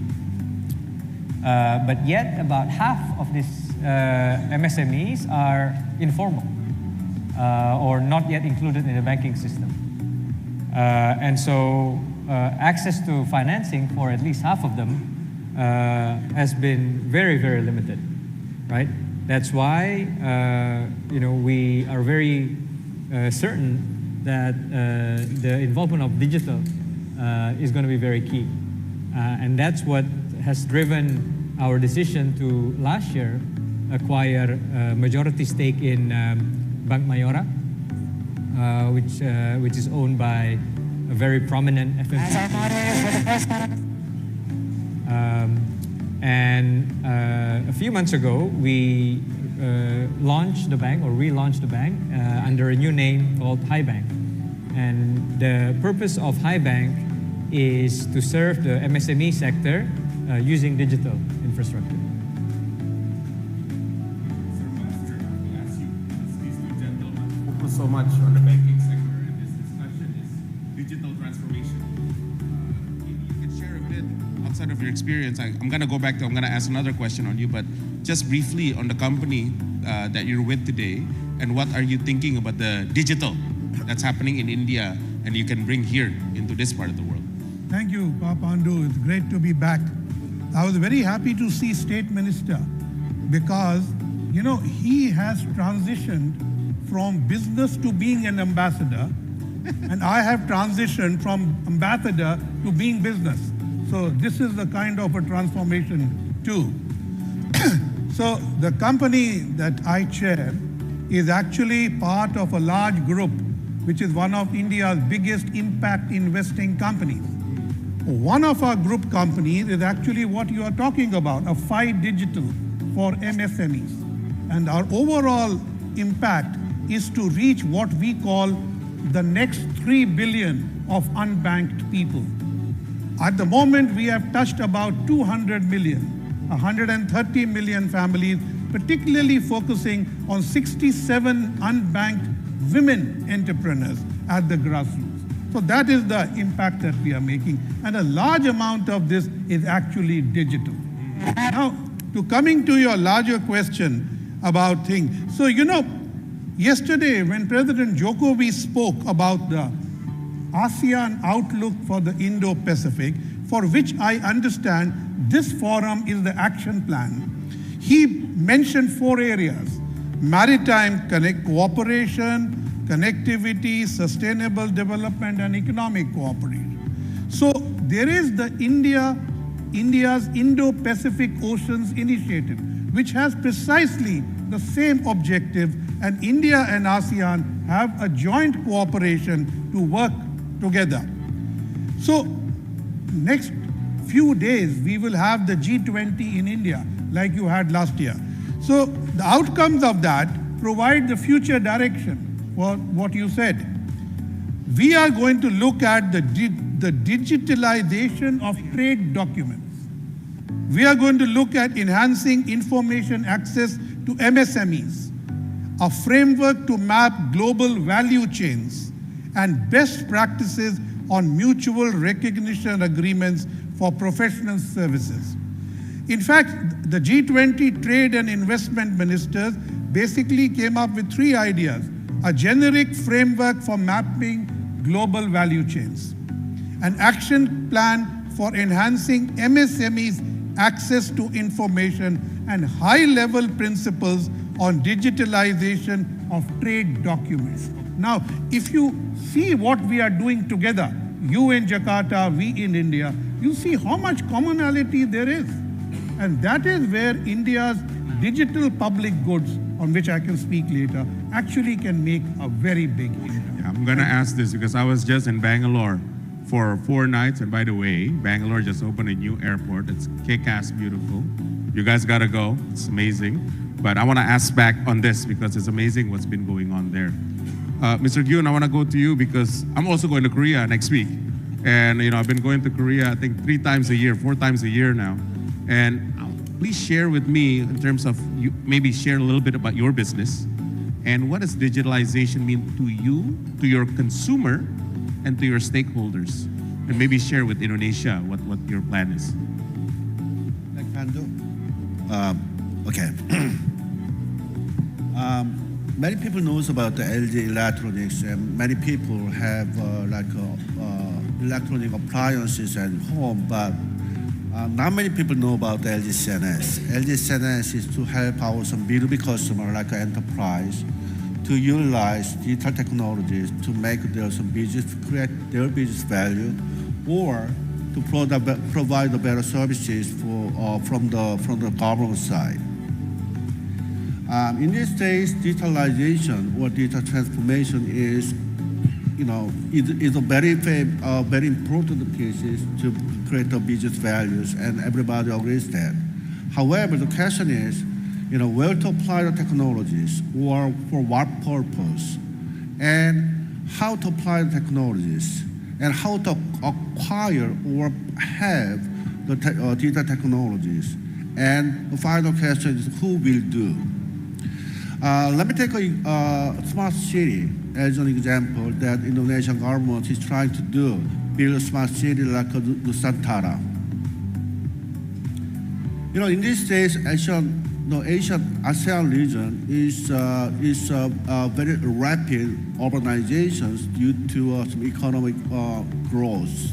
S13: But yet, about half of these MSMEs are informal or not yet included in the banking system. And so, access to financing for at least half of them has been very, very limited, right? That's why we are very certain that the involvement of digital is going to be very key, and that's what has driven our decision to last year acquire a majority stake in Bank Mayora, which is owned by a very prominent FMCG. And a few months ago, we launched the bank, or relaunched the bank, under a new name called Hi Bank. And the purpose of Hi Bank is to serve the MSME sector using digital infrastructure.
S11: Focus so much on the banking sector, and this discussion is digital transformation. You can share a bit outside of your experience. I'm going to ask another question on you, but just briefly on the company that you're with today, and what are you thinking about the digital that's happening in India and you can bring here into this part of the world?
S14: Thank you, Pak Pandu. It's great to be back. I was very happy to see State Minister because, he has transitioned from business to being an ambassador, and I have transitioned from ambassador to being business. So this is the kind of a transformation too. So the company that I chair is actually part of a large group, which is one of India's biggest impact investing companies. One of our group companies is actually what you are talking about, a Fi Digital for MSMEs. And our overall impact is to reach what we call the next 3 billion of unbanked people. At the moment, we have touched about 200 million, 130 million families, particularly focusing on 67 unbanked women entrepreneurs at the grassroots. So that is the impact that we are making. And a large amount of this is actually digital. Now, to coming to your larger question about things. So, yesterday when President Jokowi spoke about the ASEAN outlook for the Indo-Pacific, for which I understand this forum is the action plan, he mentioned 4 areas: maritime cooperation, connectivity, sustainable development, and economic cooperation. So there is the India's Indo-Pacific Oceans Initiative, which has precisely the same objective, and India and ASEAN have a joint cooperation to work together. So next few days, we will have the G20 in India, like you had last year. So the outcomes of that provide the future direction for what you said. We are going to look at the digitalization of trade documents. We are going to look at enhancing information access to MSMEs, a framework to map global value chains, and best practices on mutual recognition agreements for professional services. In fact, the G20 trade and investment ministers basically came up with 3 ideas: a generic framework for mapping global value chains, an action plan for enhancing MSMEs' access to information, and high-level principles on digitalization of trade documents. Now, if you see what we are doing together, you in Jakarta, we in India, you see how much commonality there is. And that is where India's digital public goods, on which I can speak later, actually can make a very big impact.
S11: I'm going to ask this because I was just in Bangalore for 4 nights. And by the way, Bangalore just opened a new airport. It's kick-ass beautiful. You guys got to go. It's amazing. But I want to ask back on this because it's amazing what's been going on there. Mr. Gyun, I want to go to you because I'm also going to Korea next week. And, I've been going to Korea, I think 3 times a year, 4 times a year now. And please share with me in terms of, you maybe share a little bit about your business and what does digitalization mean to you, to your consumer, and to your stakeholders. And maybe share with Indonesia what your plan is.
S15: Like Pandu? Okay. Many people knows about the LG Electronics, and many people have electronic appliances at home, but not many people know about the LG CNS. LG CNS is to help our some B2B customer like enterprise to utilize digital technologies to make their some business, create their business value, or to provide the better services from the government side. In these days, digitalization or digital transformation is a very important pieces to create the business values, and everybody agrees that. However, the question is, where to apply the technologies, or for what purpose, and how to apply the technologies, and how to acquire or have the digital technologies. And the final question is, who will do? Let me take a smart city as an example that Indonesian government is trying to do, build a smart city like Nusantara. In these days, ASEAN region is very rapid urbanizations due to some economic growth.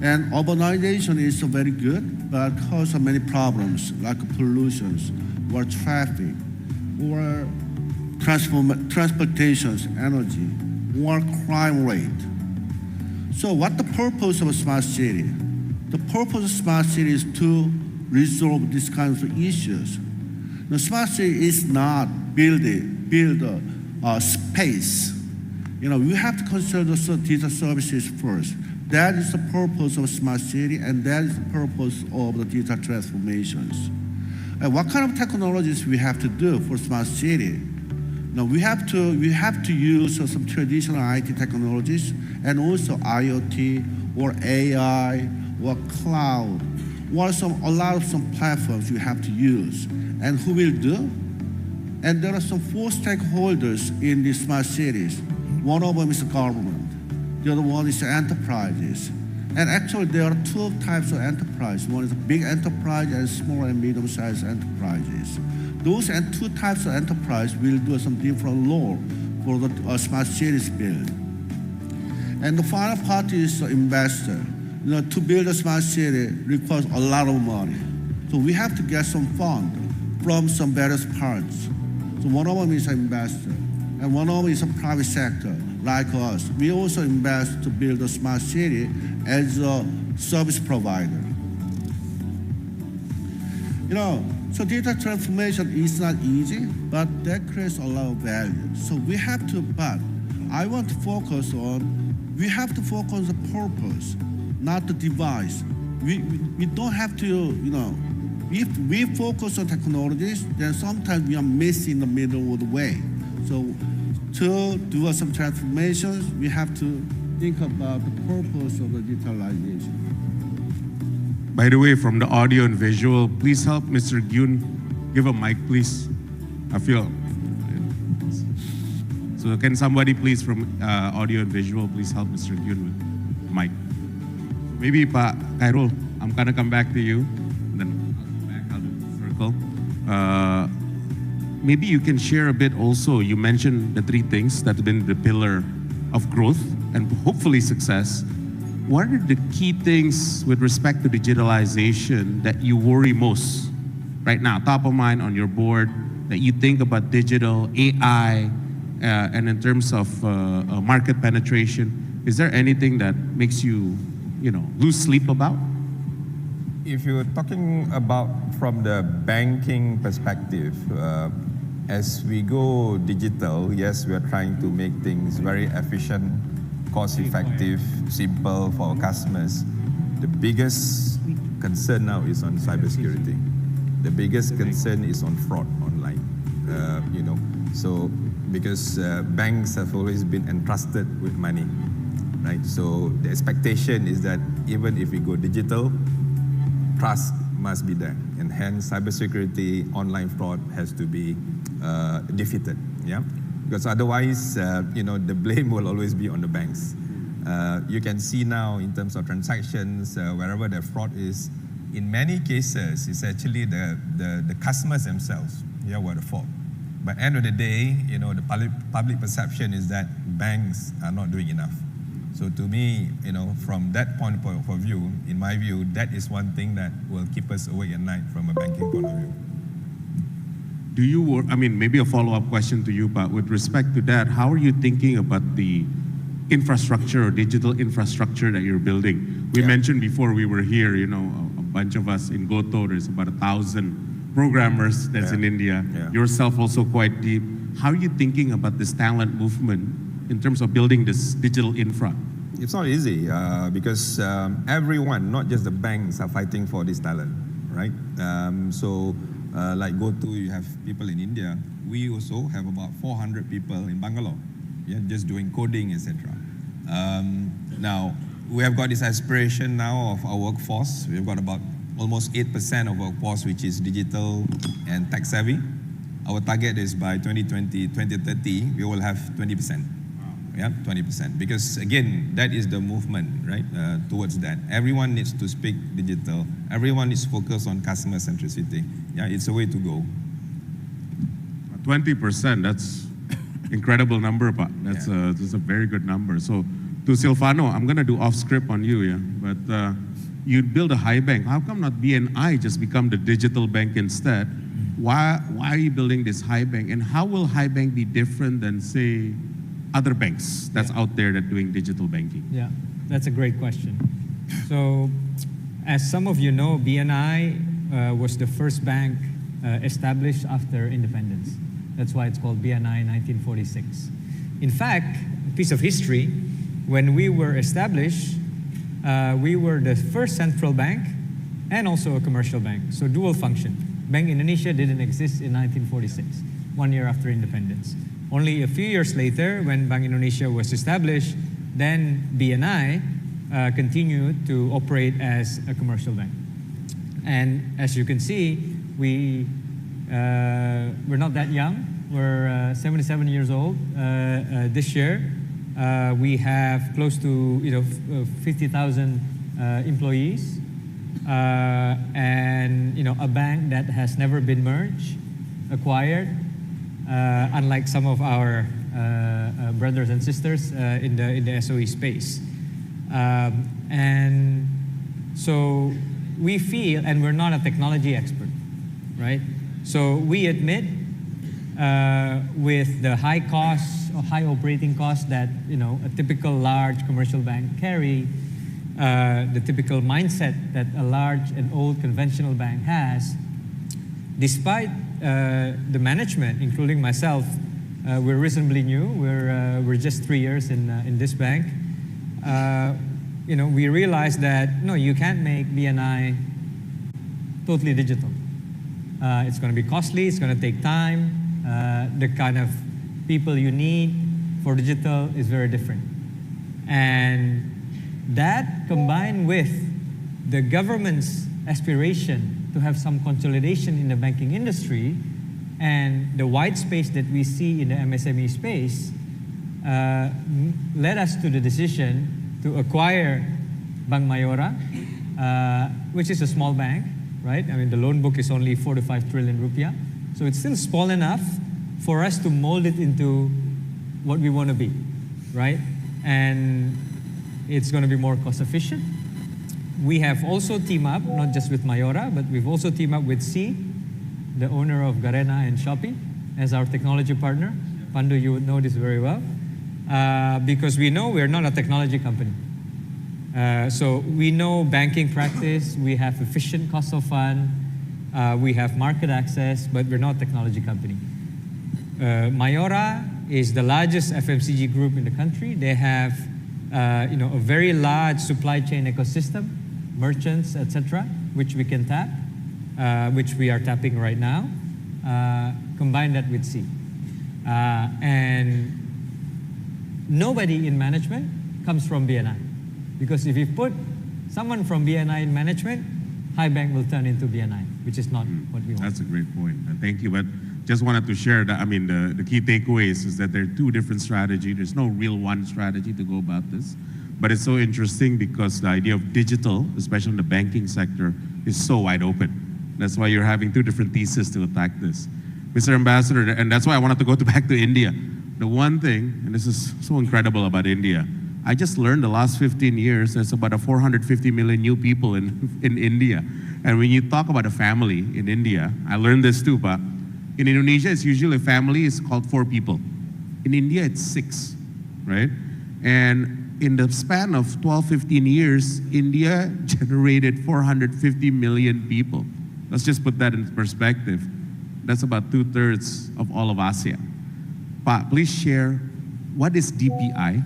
S15: And urbanization is very good, but causes many problems like pollutions or traffic, or transportation, energy, or crime rate. So what the purpose of a smart city? The purpose of smart city is to resolve these kinds of issues. The smart city is not build a space. We have to consider the digital services first. That is the purpose of a smart city, and that is the purpose of the digital transformations. And what kind of technologies we have to do for smart city? Now we have to use some traditional IT technologies and also IoT or AI or cloud or a lot of some platforms you have to use. And who will do? And there are some four stakeholders in the smart cities. One of them is the government. The other one is the enterprises. And actually, there are two types of enterprise. One is big enterprise and small and medium-sized enterprises. Those two types of enterprise will do some different law for the smart cities build. And the final part is the investor. To build a smart city requires a lot of money. So we have to get some fund from some various parts. So one of them is an investor, and one of them is a private sector, like us. We also invest to build a smart city as a service provider. So data transformation is not easy, but that creates a lot of value. So we have to, but I want to focus on, we have to focus on the purpose, not the device. We don't have to, if we focus on technologies, then sometimes we are missing the middle of the way. So to do some transformations, we have to think about the purpose of the digitalization.
S11: By the way, from the audio and visual, please help Mr. Gyun give a mic, please. I feel. So can somebody please from audio and visual, please help Mr. Gyun with the mic. Maybe Pak Khairul, I'm gonna come back to you. And then I'll do the circle. Maybe you can share a bit also. You mentioned the three things that have been the pillar of growth and hopefully success. What are the key things with respect to digitalization that you worry most right now, top of mind on your board, that you think about digital, AI, and in terms of market penetration? Is there anything that makes you, lose sleep about?
S12: If you're talking about from the banking perspective, as we go digital, yes, we are trying to make things very efficient, cost-effective, simple for our customers. The biggest concern now is on cybersecurity. The biggest concern is on fraud online. So because banks have always been entrusted with money, right? So the expectation is that even if we go digital, trust must be there, and hence cybersecurity, online fraud has to be defeated. Yeah. Because otherwise, the blame will always be on the banks. You can see now in terms of transactions, wherever the fraud is, in many cases, it's actually the customers themselves who are the fault. But end of the day, the public perception is that banks are not doing enough. So to me, from that point of view, in my view, that is one thing that will keep us awake at night from a banking point of view.
S11: Do you, maybe a follow-up question to you, but with respect to that, how are you thinking about the infrastructure or digital infrastructure that you're building? We mentioned before we were here, a bunch of us in Goto, there's about 1,000 programmers that's in India. Yourself also quite deep. How are you thinking about this talent movement in terms of building this digital infra?
S12: It's not easy because everyone, not just the banks, are fighting for this talent, right? Like GoTo, you have people in India. We also have about 400 people in Bangalore, just doing coding, etc. Now, we have got this aspiration now of our workforce. We've got about almost 8% of our workforce which is digital and tech savvy. Our target is by 2020, 2030, we will have 20%. Yeah, 20%. Because again, that is the movement, right, towards that. Everyone needs to speak digital. Everyone is focused on customer centricity. Yeah, it's a way to go.
S11: 20%, that's incredible number, Pak. That's a very good number. So to Silvano, I'm going to do off script on you, but you build a high bank. How come not BNI just become the digital bank instead? Why are you building this high bank? And how will high bank be different than, say, other banks that's out there that doing digital banking?
S13: Yeah, that's a great question. So, as some of you know, BNI was the first bank established after independence. That's why it's called BNI 1946. In fact, a piece of history, when we were established, we were the first central bank and also a commercial bank, so dual function. Bank Indonesia didn't exist in 1946, 1 year after independence. Only a few years later, when Bank Indonesia was established, then BNI continued to operate as a commercial bank. And as you can see, we We're not that young. We're 77 years old this year. We have close to 50,000 employees, and a bank that has never been merged, acquired, unlike some of our brothers and sisters in the SOE space. And so we feel, and we're not a technology expert, right? So we admit with the high costs or high operating costs that a typical large commercial bank carry, the typical mindset that a large and old conventional bank has, despite the management, including myself, we're reasonably new. We're just 3 years in this bank. We realized that no, you can't make BNI totally digital. It's going to be costly. It's going to take time. The kind of people you need for digital is very different. And that combined with the government's aspiration to have some consolidation in the banking industry and the white space that we see in the MSME space led us to the decision to acquire Bank Mayora, which is a small bank, right? I mean, the loan book is only 4 to 5 trillion rupiah. So it's still small enough for us to mold it into what we want to be, right? And it's going to be more cost efficient. We have also teamed up, not just with Mayora, but we've also teamed up with C, the owner of Garena and Shopee, as our technology partner. Pandu, you would know this very well. Because we know we're not a technology company. So we know banking practice, we have efficient cost of fund, we have market access, but we're not a technology company. Mayora is the largest FMCG group in the country. They have a very large supply chain ecosystem, merchants, etc., which we can tap, which we are tapping right now. Combine that with C. And nobody in management comes from BNI. Because if you put someone from BNI in management, High Bank will turn into BNI, which is not what we want.
S11: That's a great point. Thank you. But just wanted to share that, the key takeaways is that there are two different strategies. There's no real one strategy to go about this. But it's so interesting because the idea of digital, especially in the banking sector, is so wide open. That's why you're having two different theses to attack this. Mr. Ambassador, and that's why I wanted to go back to India. The one thing, and this is so incredible about India, I just learned the last 15 years, there's about 450 million new people in India. And when you talk about a family in India, I learned this too, but in Indonesia, it's usually a family is called 4 people. In India, it's 6, right? And in the span of 12, 15 years, India generated 450 million people. Let's just put that in perspective. That's about 2/3 of all of ASEAN. Pak, please share, what is DPI?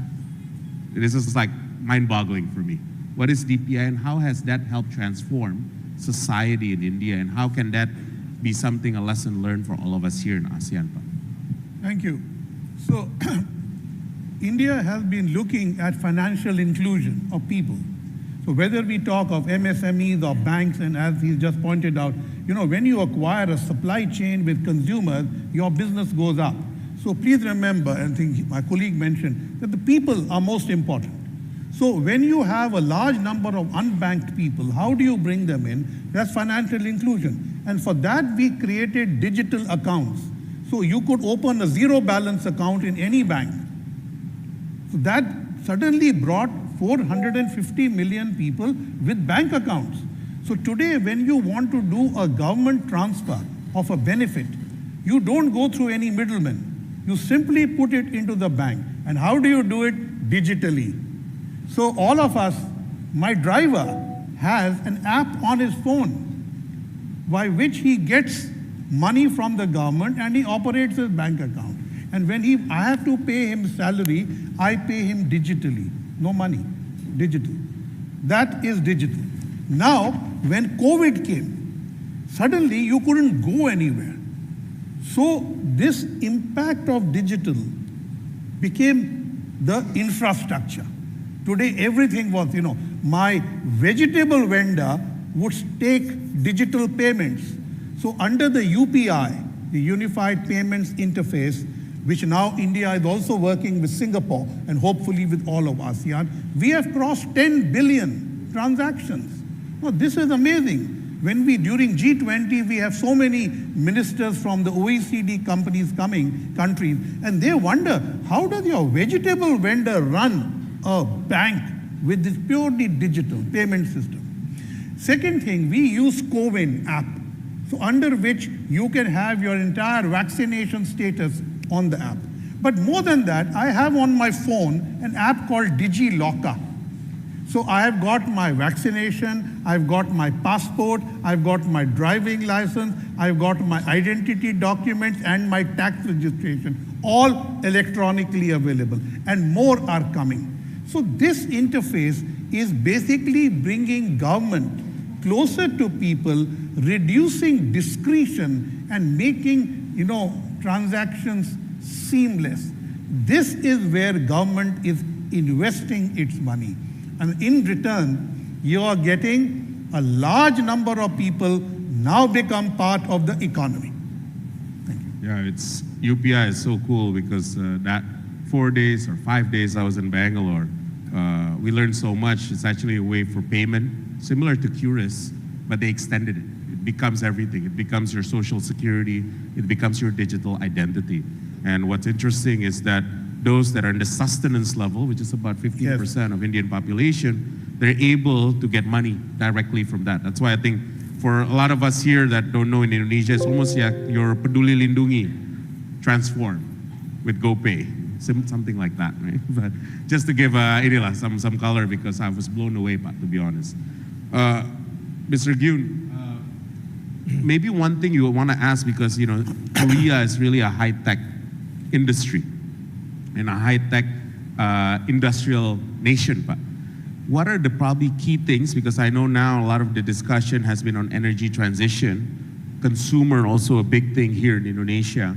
S11: This is like mind-boggling for me. What is DPI and how has that helped transform society in India, and how can that be something, a lesson learned for all of us here in ASEAN?
S14: Thank you. So India has been looking at financial inclusion of people. So whether we talk of MSMEs or banks, and as he just pointed out, when you acquire a supply chain with consumers, your business goes up. So please remember, and I think my colleague mentioned, that the people are most important. So when you have a large number of unbanked people, how do you bring them in? That's financial inclusion. And for that, we created digital accounts. So you could open a zero balance account in any bank. So that suddenly brought 450 million people with bank accounts. So today, when you want to do a government transfer of a benefit, you don't go through any middleman. You simply put it into the bank. And how do you do it? Digitally. So all of us, my driver has an app on his phone by which he gets money from the government and he operates his bank account. And when I have to pay him salary, I pay him digitally. No money, digital. That is digital. Now, when COVID came, suddenly you couldn't go anywhere. So this impact of digital became the infrastructure. Today, everything was, my vegetable vendor would take digital payments. So under the UPI, the Unified Payments Interface, which now India is also working with Singapore and hopefully with all of ASEAN, we have crossed 10 billion transactions. Now, this is amazing. When during G20, we have so many ministers from the OECD countries, and they wonder, how does your vegetable vendor run a bank with this purely digital payment system? Second thing, we use CoWIN app, so under which you can have your entire vaccination status on the app. But more than that, I have on my phone an app called DigiLocker. So I have got my vaccination, I've got my passport, I've got my driving license, I've got my identity documents and my tax registration, all electronically available, and more are coming. So this interface is basically bringing government closer to people, reducing discretion and making, transactions seamless. This is where government is investing its money. And in return, you are getting a large number of people now become part of the economy.
S11: Yeah, UPI is so cool because that 4 days or 5 days I was in Bangalore, we learned so much. It's actually a way for payment, similar to Curis, but they extended it. It becomes everything. It becomes your social security. It becomes your digital identity. And what's interesting is that those that are in the sustenance level, which is about 15% of Indian population, they're able to get money directly from that. That's why I think for a lot of us here that don't know in Indonesia, it's almost like your Peduli Lindungi transformed with GoPay, something like that, right? But just to give some color, because I was blown away, but to be honest. Mr. Gyun, maybe one thing you want to ask, because Korea is really a high-tech industry and a high-tech industrial nation. But what are the probably key things, because I know now a lot of the discussion has been on energy transition, consumer also a big thing here in Indonesia.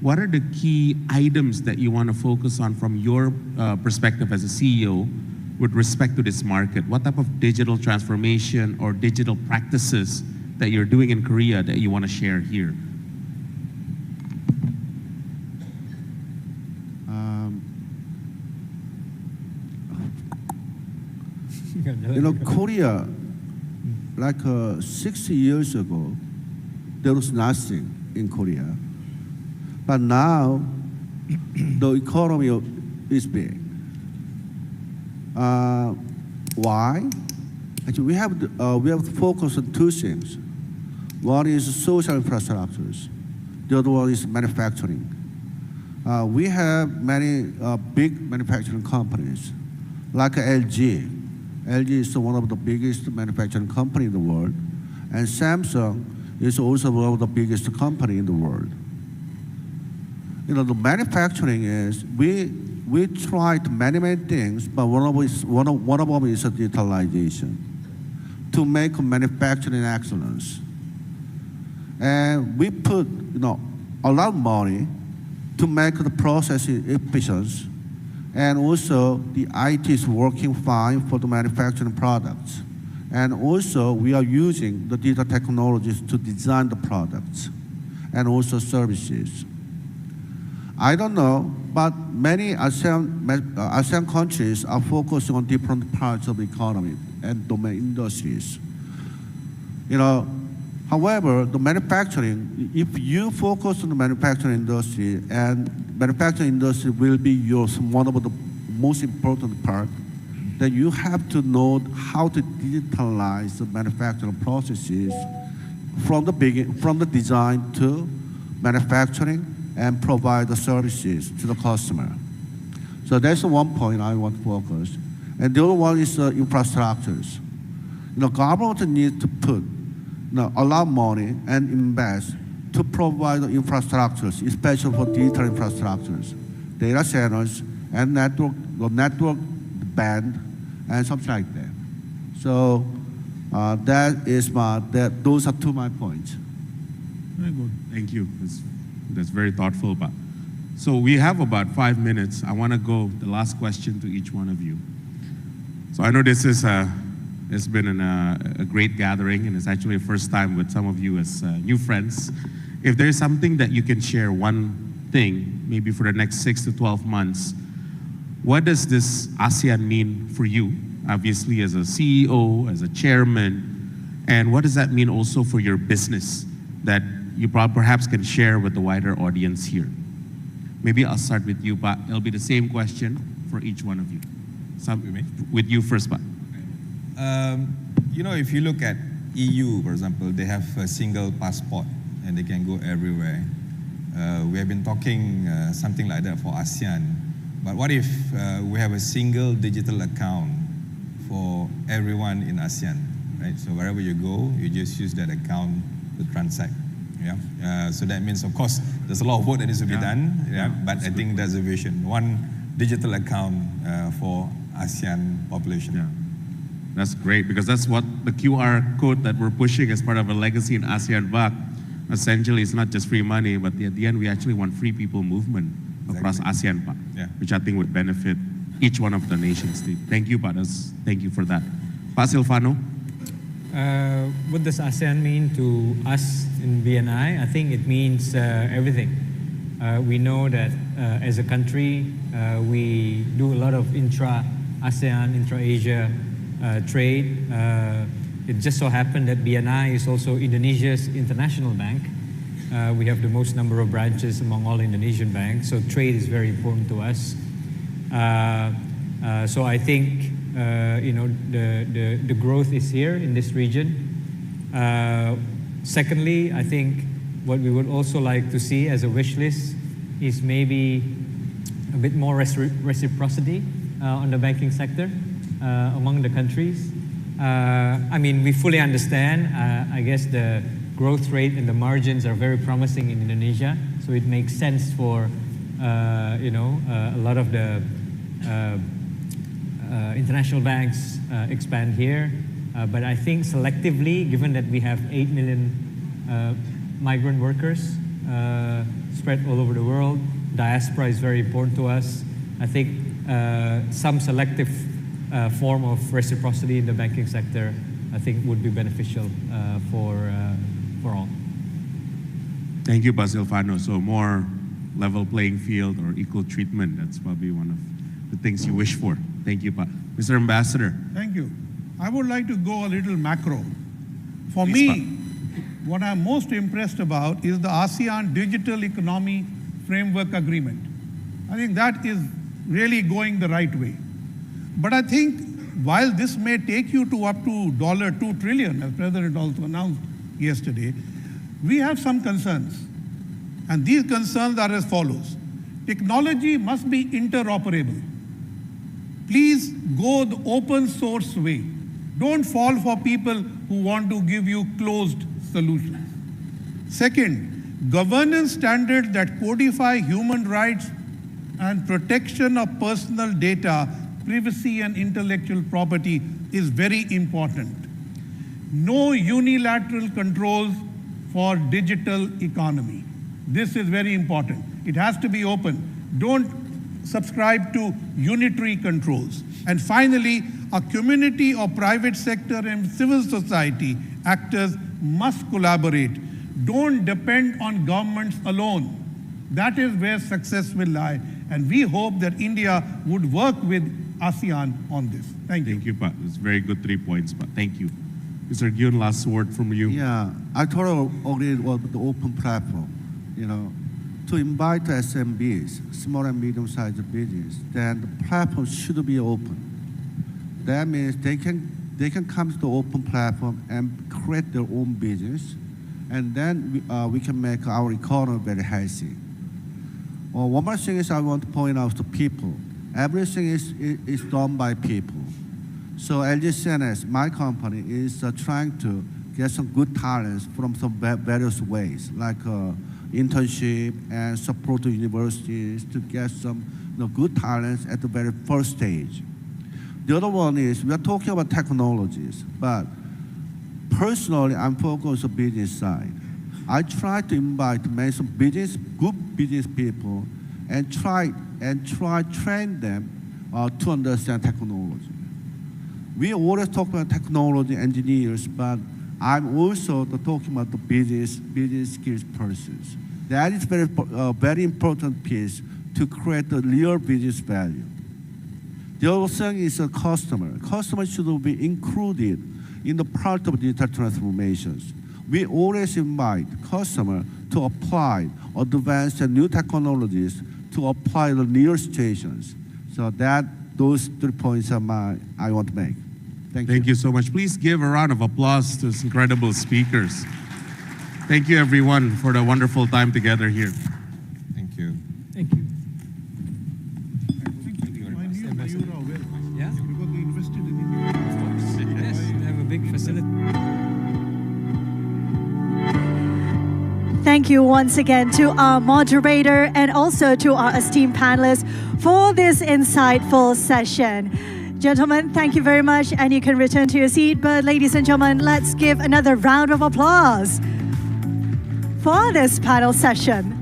S11: What are the key items that you want to focus on from your perspective as a CEO with respect to this market? What type of digital transformation or digital practices that you're doing in Korea that you want to share here?
S15: Korea, like 60 years ago, there was nothing in Korea. But now, the economy is big. Why? Actually, we have to focus on two things. One is social infrastructures. The other one is manufacturing. We have many big manufacturing companies, like LG. LG is one of the biggest manufacturing company in the world, and Samsung is also one of the biggest company in the world. The manufacturing is, we try to many things, but one of them is digitalization, to make manufacturing excellence. And we put a lot of money to make the process efficient, and also the IT is working fine for the manufacturing products. And also we are using the digital technologies to design the products and also services. I don't know, but many ASEAN countries are focusing on different parts of the economy and domain industries. However, the manufacturing, if you focus on the manufacturing industry, and manufacturing industry will be one of the most important part, then you have to know how to digitalize the manufacturing processes from the design to manufacturing, and provide the services to the customer. So that's one point I want to focus. And the other one is infrastructures. Government needs to put a lot of money and invest to provide the infrastructures, especially for digital infrastructures, data centers, and the network band, and something like that. So those are my points.
S11: Very good. Thank you. That's very thoughtful. So we have about 5 minutes. I want to go the last question to each one of you. So I know this is It's been a great gathering, and it's actually the first time with some of you as new friends. If there's something that you can share, one thing, maybe for the next 6 to 12 months, what does this ASEAN mean for you, obviously as a CEO, as a chairman, and what does that mean also for your business that you perhaps can share with the wider audience here? Maybe I'll start with you, Pak. It'll be the same question for each one of you. With you first, Pak.
S12: You know, if you look at EU, for example, they have a single passport and they can go everywhere. We have been talking something like that for ASEAN. But what if we have a single digital account for everyone in ASEAN, right? So wherever you go, you just use that account to transact. Yeah. So that means, of course, there's a lot of work that needs to be done. Yeah. But I think that's a vision. One digital account for ASEAN population.
S11: Yeah. That's great, because that's what the QR code that we're pushing as part of a legacy in ASEAN Back. Essentially, it's not just free money, but at the end, we actually want free people movement across ASEAN Pak, which I think would benefit each one of the nations. Thank you, Pak. Thank you for that. Pak Silvano?
S13: What does ASEAN mean to us in BNI? I think it means everything. We know that as a country, we do a lot of intra-ASEAN, intra-Asia trade. It just so happened that BNI is also Indonesia's international bank. We have the most number of branches among all Indonesian banks, so trade is very important to us. So I think you know, the growth is here in this region. Secondly, I think what we would also like to see as a wish list is maybe a bit more reciprocity on the banking sector among the countries. I mean, we fully understand, I guess the growth rate and the margins are very promising in Indonesia, so it makes sense for, you know, a lot of the international banks expand here. But I think selectively, given that we have 8 million migrant workers spread all over the world, diaspora is very important to us. I think some selective form of reciprocity in the banking sector, I think, would be beneficial for all.
S11: Thank you, Pak Silvano. So more level playing field or equal treatment, that's probably one of the things you wish for. Thank you, Pak. Mr. Ambassador.
S14: Thank you. I would like to go a little macro. For me, what I'm most impressed about is the ASEAN Digital Economy Framework Agreement. I think that is really going the right way. But I think while this may take you to up to $2 trillion, as President also announced yesterday, we have some concerns. And these concerns are as follows. Technology must be interoperable. Please go the open source way. Don't fall for people who want to give you closed solutions. Second, governance standards that codify human rights and protection of personal data, privacy and intellectual property is very important. No unilateral controls for digital economy. This is very important. It has to be open. Don't subscribe to unitary controls. And finally, a community of private sector and civil society actors must collaborate. Don't depend on governments alone. That is where success will lie. And we hope that India would work with ASEAN on this. Thank you.
S11: Thank you, Pak. It's very good 3 points, Pak. Thank you. Mr. Gyun, last word from you.
S15: Yeah, I totally agree with the open platform. You know, to invite SMBs, small and medium-sized business, then the platform should be open. That means they can come to the open platform and create their own business, and then we can make our economy very healthy. One more thing is I want to point out to people. Everything is done by people. So LGCNS, my company, is trying to get some good talents from some various ways, like internship and support the universities to get some good talents at the very first stage. The other one is we are talking about technologies, but personally, I'm focused on the business side. I try to invite some good business people and try train them to understand technology. We always talk about technology engineers, but I'm also talking about the business skills persons. That is very important piece to create the real business value. The other thing is a customer. Customer should be included in the part of digital transformations. We always invite customer to apply advanced and new technologies to apply the real situations. So those 3 points are I want to make.
S11: Thank you so much. Please give a round of applause to these incredible speakers. Thank you, everyone, for the wonderful time together here.
S12: Thank you.
S13: Thank you.
S14: Yeah? Because we invested in India.
S13: Yes, they have a big facility.
S7: Thank you once again to our moderator and also to our esteemed panelists for this insightful session. Gentlemen, thank you very much, and you can return to your seat. But ladies and gentlemen, let's give another round of applause for this panel session.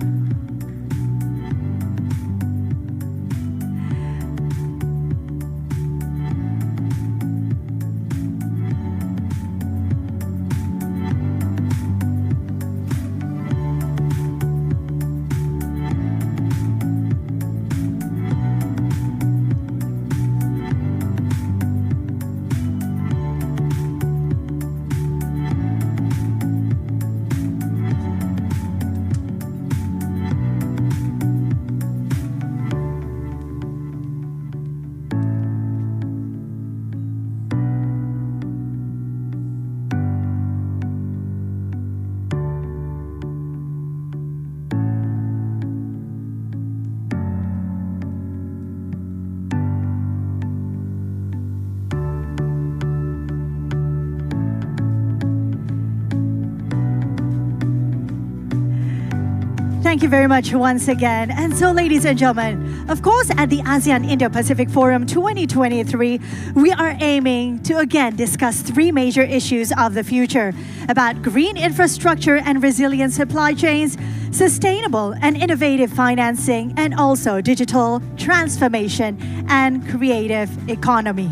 S7: Thank you very much once again. And so, ladies and gentlemen, of course, at the ASEAN Indo-Pacific Forum 2023, we are aiming to again discuss 3 major issues of the future about green infrastructure and resilient supply chains, sustainable and innovative financing, and also digital transformation and creative economy.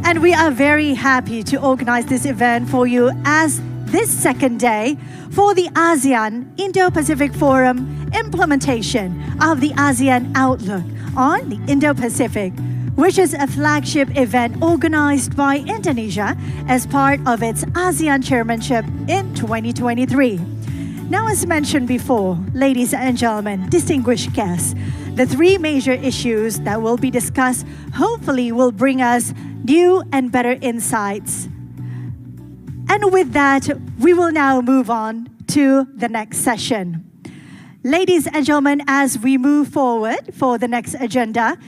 S7: And we are very happy to organize this event for you as this second day for the ASEAN Indo-Pacific Forum implementation of the ASEAN Outlook on the Indo-Pacific, which is a flagship event organized by Indonesia as part of its ASEAN chairmanship in 2023. Now, as mentioned before, ladies and gentlemen, distinguished guests, the 3 major issues that will be discussed hopefully will bring us new and better insights. And with that, we will now move on to the next session. Ladies and gentlemen, as we move forward for the next agenda,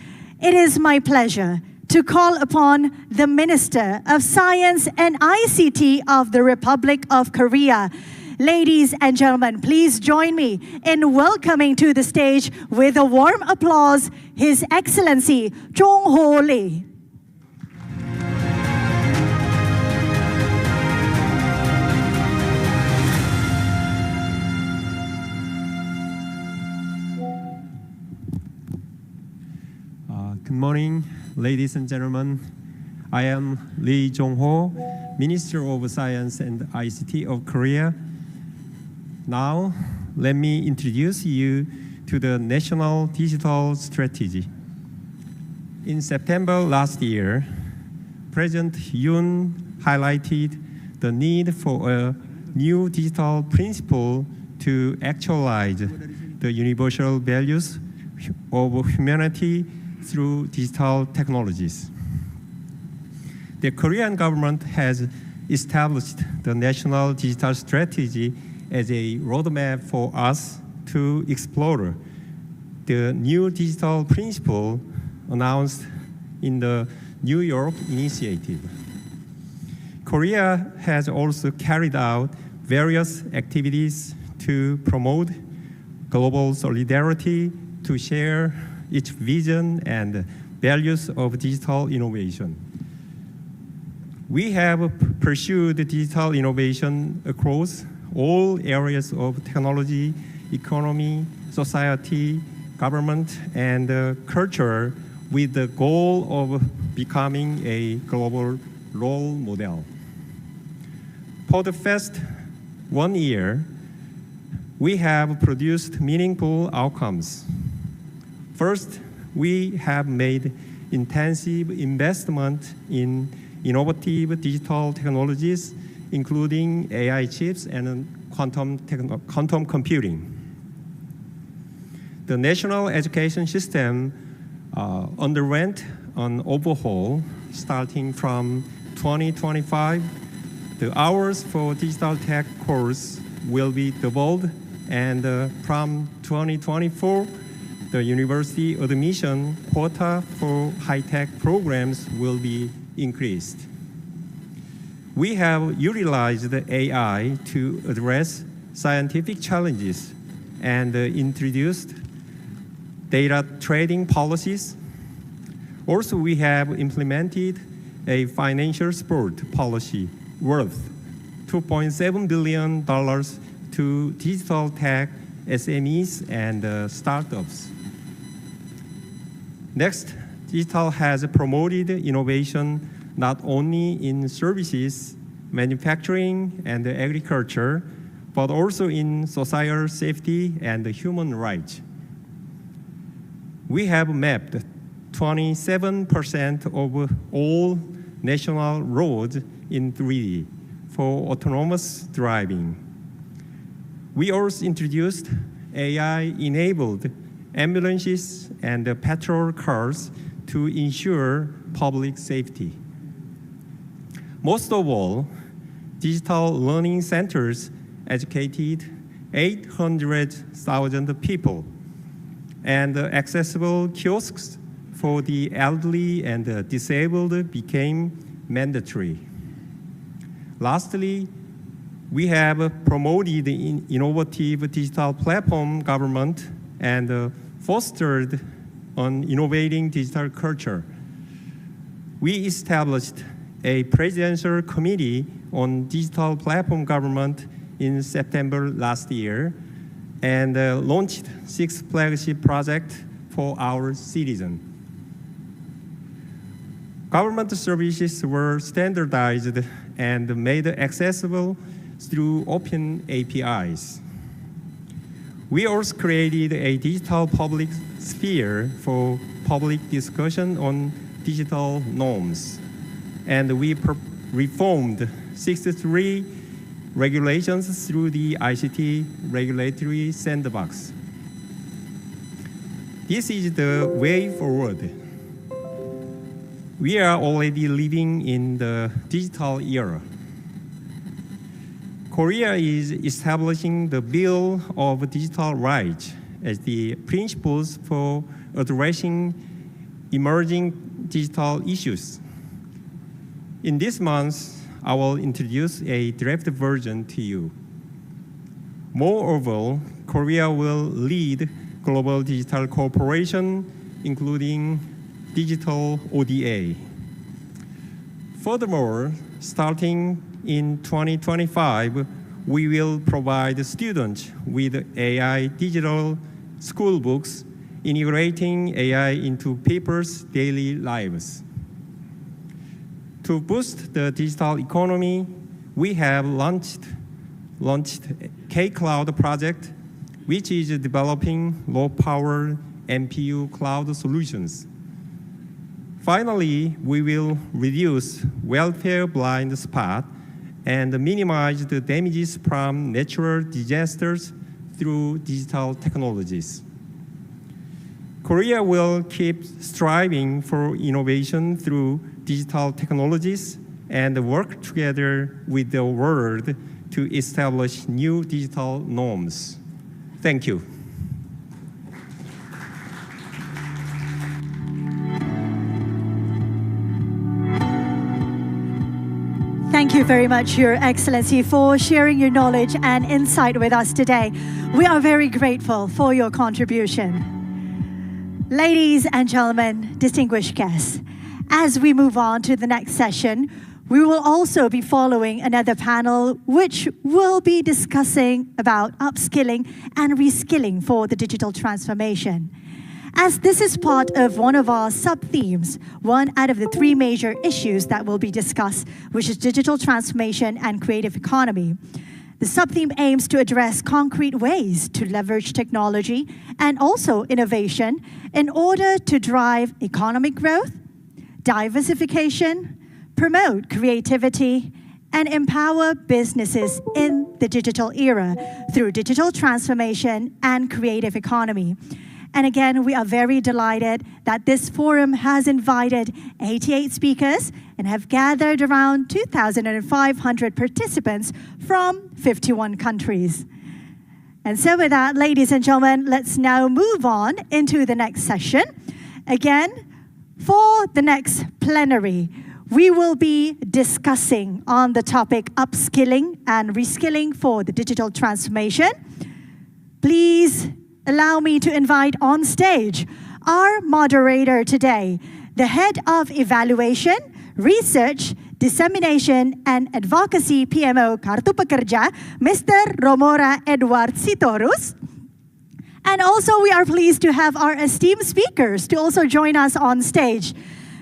S7: it is my pleasure to call upon the Minister of Science and ICT of the Republic of Korea. Ladies and gentlemen, please join me in welcoming to the stage with a warm applause, His Excellency Jong-ho Lee.
S16: Good morning, ladies and gentlemen. I am Lee Jong-ho, Minister of Science and ICT of Korea. Now, let me introduce you to the National Digital Strategy. In September last year, President Yoon highlighted the need for a new digital principle to actualize the universal values of humanity through digital technologies. The Korean government has established the National Digital Strategy as a roadmap for us to explore the new digital principle announced in the New York Initiative. Korea has also carried out various activities to promote global solidarity, to share its vision and values of digital innovation. We have pursued digital innovation across all areas of technology, economy, society, government, and culture with the goal of becoming a global role model. For the past 1 year, we have produced meaningful outcomes. First, we have made intensive investment in innovative digital technologies, including AI chips and quantum computing. The national education system underwent an overhaul starting from 2025. The hours for digital tech course will be doubled, and from 2024, the university admission quota for high-tech programs will be increased. We have utilized AI to address scientific challenges and introduced data trading policies. Also, we have implemented a financial support policy worth $2.7 billion to digital tech SMEs and startups. Next, digital has promoted innovation not only in services, manufacturing, and agriculture, but also in social safety and human rights. We have mapped 27% of all national roads in 3D for autonomous driving. We also introduced AI-enabled ambulances and patrol cars to ensure public safety. Most of all, digital learning centers educated 800,000 people, and accessible kiosks for the elderly and disabled became mandatory. Lastly, we have promoted the innovative digital platform government and fostered an innovating digital culture. We established a presidential committee on digital platform government in September last year and launched 6 flagship projects for our citizens. Government services were standardized and made accessible through open APIs. We also created a digital public sphere for public discussion on digital norms, and we reformed 63 regulations through the ICT regulatory sandbox. This is the way forward. We are already living in the digital era. Korea is establishing the Bill of Digital Rights as the principles for addressing emerging digital issues. In this month, I will introduce a draft version to you. Moreover, Korea will lead global digital cooperation, including digital ODA. Furthermore, starting in 2025, we will provide students with AI digital school books, integrating AI into people's daily lives. To boost the digital economy, we have launched K-Cloud project, which is developing low-power NPU cloud solutions. Finally, we will reduce welfare blind spot and minimize the damages from natural disasters through digital technologies. Korea will keep striving for innovation through digital technologies and work together with the world to establish new digital norms. Thank you.
S7: Thank you very much, Your Excellency, for sharing your knowledge and insight with us today. We are very grateful for your contribution. Ladies and gentlemen, distinguished guests, as we move on to the next session, we will also be following another panel which will be discussing about upskilling and reskilling for the digital transformation. As this is part of one of our sub-themes, one out of the three major issues that will be discussed, which is digital transformation and creative economy. The sub-theme aims to address concrete ways to leverage technology and also innovation in order to drive economic growth, diversification, promote creativity, and empower businesses in the digital era through digital transformation and creative economy. And again, we are very delighted that this forum has invited 88 speakers and have gathered around 2,500 participants from 51 countries. And so with that, ladies and gentlemen, let's now move on into the next session. Again, for the next plenary, we will be discussing on the topic upskilling and reskilling for the digital transformation. Please allow me to invite on stage our moderator today, the Head of Evaluation, Research, Dissemination and Advocacy PMO Kartu Pekerja, Mr. Romora Edward Sitorus. And also we are pleased to have our esteemed speakers to also join us on stage.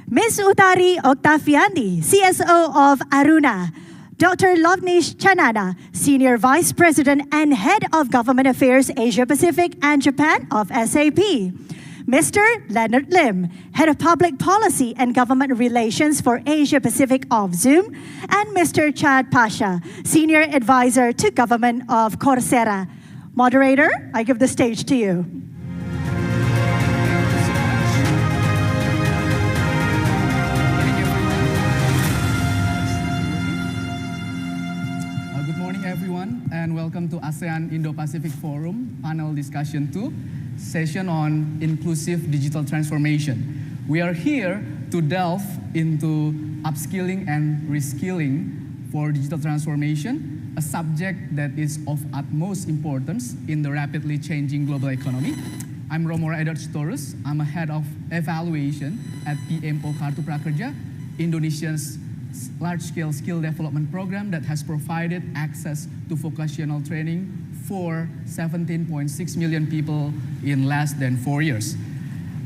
S7: Ms. Utari Octaviani, CSO of Aruna, Dr. Lovnish Chanana, Senior Vice President and Head of Government Affairs Asia Pacific and Japan of SAP, Mr. Leonard Lim, Head of Public Policy and Government Relations for Asia Pacific of Zoom, and Mr. Chad Pasha, Senior Advisor to Government of Coursera. Moderator, I give the stage to you.
S17: And welcome to ASEAN Indo-Pacific Forum Panel Discussion 2, session on inclusive digital transformation. We are here to delve into upskilling and reskilling for digital transformation, a subject that is of utmost importance in the rapidly changing global economy. I'm Romora Edward Sitorus. I'm a head of evaluation at PMO Kartu Prakerja, Indonesia's large-scale skill development program that has provided access to vocational training for 17.6 million people in less than 4 years.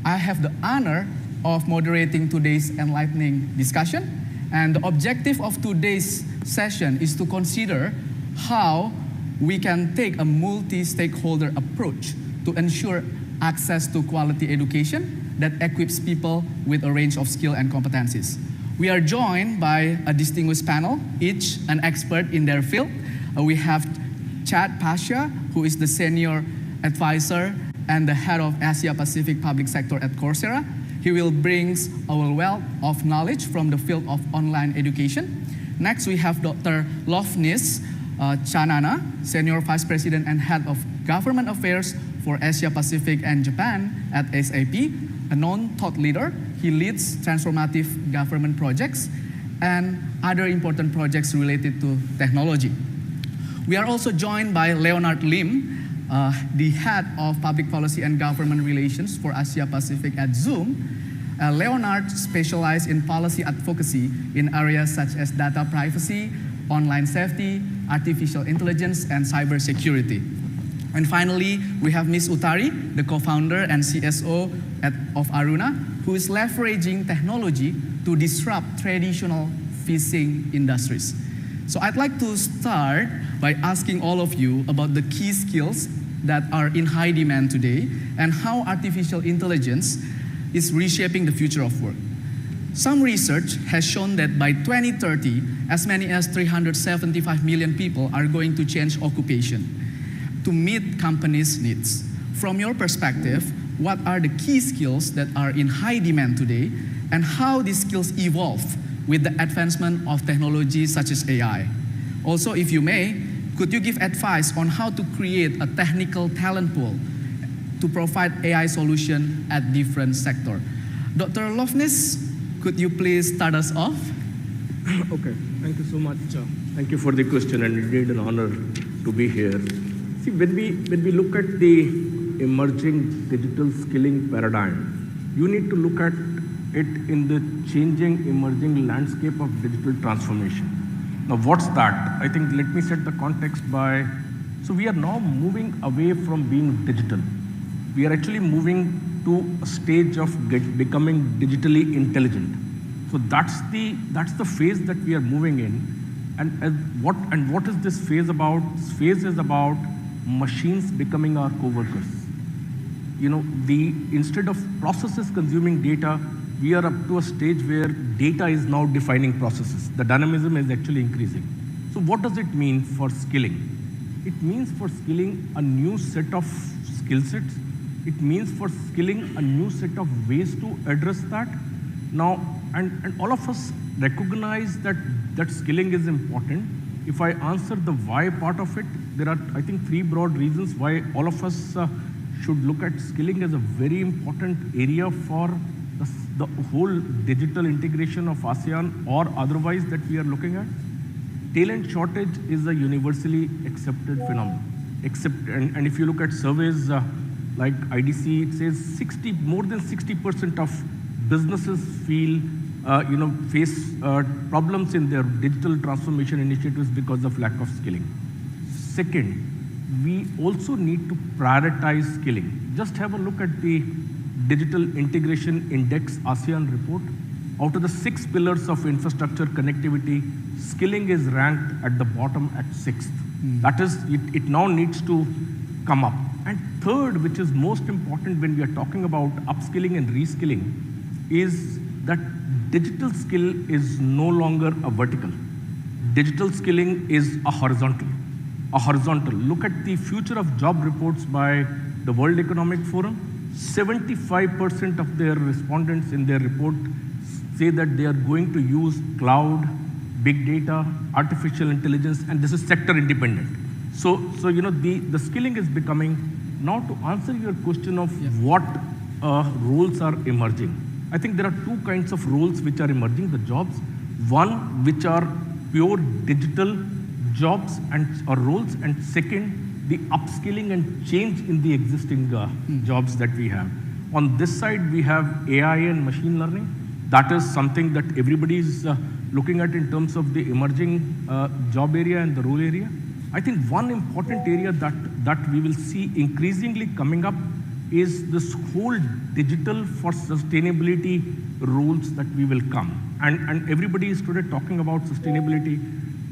S17: I have the honor of moderating today's enlightening discussion, and the objective of today's session is to consider how we can take a multi-stakeholder approach to ensure access to quality education that equips people with a range of skill and competencies. We are joined by a distinguished panel, each an expert in their field. We have Chad Pasha, who is the Senior Advisor and the Head of Asia Pacific Public Sector at Coursera. He will bring our wealth of knowledge from the field of online education. Next, we have Dr. Lovnish Chanana, Senior Vice President and Head of Government Affairs for Asia Pacific and Japan at SAP, a known thought leader. He leads transformative government projects and other important projects related to technology. We are also joined by Leonard Lim, the Head of Public Policy and Government Relations for Asia Pacific at Zoom. Leonard specializes in policy advocacy in areas such as data privacy, online safety, artificial intelligence, and cybersecurity. And finally, we have Ms. Utari, the co-founder and CSO of Aruna, who is leveraging technology to disrupt traditional fishing industries. So I'd like to start by asking all of you about the key skills that are in high demand today and how artificial intelligence is reshaping the future of work. Some research has shown that by 2030, as many as 375 million people are going to change occupation to meet companies' needs. From your perspective, what are the key skills that are in high demand today and how these skills evolve with the advancement of technology such as AI? Also, if you may, could you give advice on how to create a technical talent pool to provide AI solution at different sectors? Dr. Lovnish, could you please start us off?
S18: Okay, thank you so much. Thank you for the question, and indeed an honor to be here. See, when we look at the emerging digital skilling paradigm, you need to look at it in the changing, emerging landscape of digital transformation. Now, what's that? I think let me set the context so we are now moving away from being digital. We are actually moving to a stage of becoming digitally intelligent. So that's the phase that we are moving in. And what is this phase about? This phase is about machines becoming our co-workers. Instead of processes consuming data, we are up to a stage where data is now defining processes. The dynamism is actually increasing. So what does it mean for skilling? It means for skilling a new set of skill sets. It means for skilling a new set of ways to address that. Now, and all of us recognize that skilling is important. If I answer the why part of it, there are, I think, 3 broad reasons why all of us should look at skilling as a very important area for the whole digital integration of ASEAN or otherwise that we are looking at. Talent shortage is a universally accepted phenomenon. And if you look at surveys like IDC, it says more than 60% of businesses face problems in their digital transformation initiatives because of lack of skilling. Second, we also need to prioritize skilling. Just have a look at the Digital Integration Index ASEAN report. Out of the 6 pillars of infrastructure connectivity, skilling is ranked at the bottom at 6th. That is, it now needs to come up. And third, which is most important when we are talking about upskilling and reskilling, is that digital skill is no longer a vertical. Digital skilling is a horizontal. Look at the future of job reports by the World Economic Forum. 75% of their respondents in their report say that they are going to use cloud, big data, artificial intelligence, and this is sector independent. So the skilling is becoming, now to answer your question of what roles are emerging. I think there are 2 kinds of roles which are emerging, the jobs. One, which are pure digital jobs or roles, and second, the upskilling and change in the existing jobs that we have. On this side, we have AI and machine learning. That is something that everybody is looking at in terms of the emerging job area and the role area. I think one important area that we will see increasingly coming up is this whole digital for sustainability roles that we will come. And everybody is today talking about sustainability.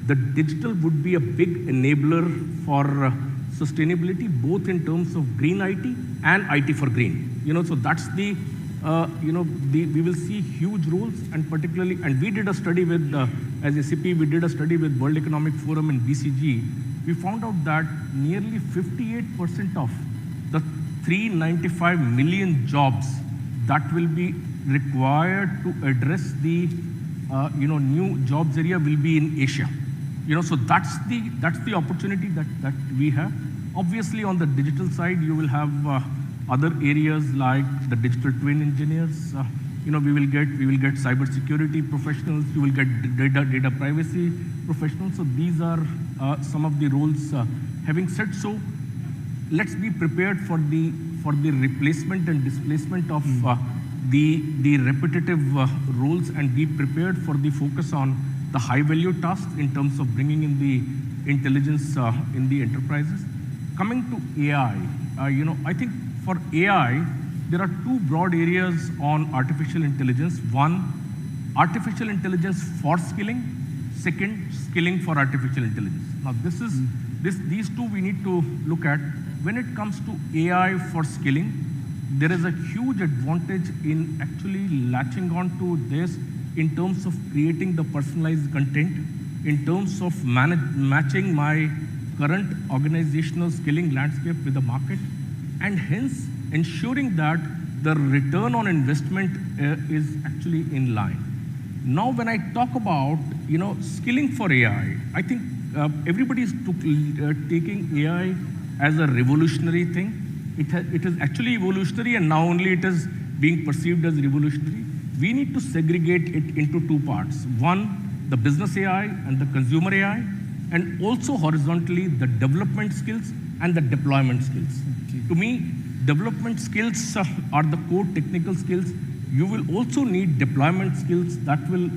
S18: The digital would be a big enabler for sustainability, both in terms of green IT and IT for green. So that's we will see huge roles, and particularly, and we did a study with, as SAP, we did a study with World Economic Forum and BCG. We found out that nearly 58% of the 395 million jobs that will be required to address the new jobs area will be in Asia. So that's the opportunity that we have. Obviously, on the digital side, you will have other areas like the digital twin engineers. We will get cybersecurity professionals. You will get data privacy professionals. So these are some of the roles. Having said so, let's be prepared for the replacement and displacement of the repetitive roles, and be prepared for the focus on the high value tasks in terms of bringing in the intelligence in the enterprises. Coming to AI, I think for AI, there are 2 broad areas on artificial intelligence. One, artificial intelligence for skilling. Second, skilling for artificial intelligence. Now these 2 we need to look at. When it comes to AI for skilling, there is a huge advantage in actually latching on to this in terms of creating the personalized content, in terms of matching my current organizational skilling landscape with the market, and hence ensuring that the return on investment is actually in line. Now, when I talk about skilling for AI, I think everybody is taking AI as a revolutionary thing. It is actually evolutionary, and now only it is being perceived as revolutionary. We need to segregate it into 2 parts. One, the business AI and the consumer AI, and also horizontally the development skills and the deployment skills. Okay. To me, development skills are the core technical skills. You will also need deployment skills that will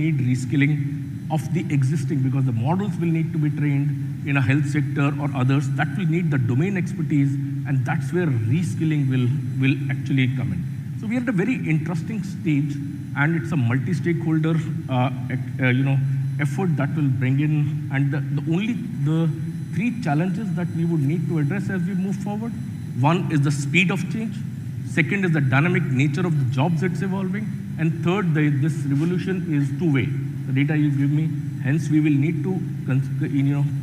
S18: need reskilling of the existing, because the models will need to be trained, in a health sector or others, that will need the domain expertise, and that's where reskilling will actually come in. So we are at a very interesting stage, and it's a multi-stakeholder effort that will bring in, and the three challenges that we would need to address as we move forward. One is the speed of change. Second is the dynamic nature of the jobs that's evolving. And third, this revolution is two-way. The data you give me, hence we will need to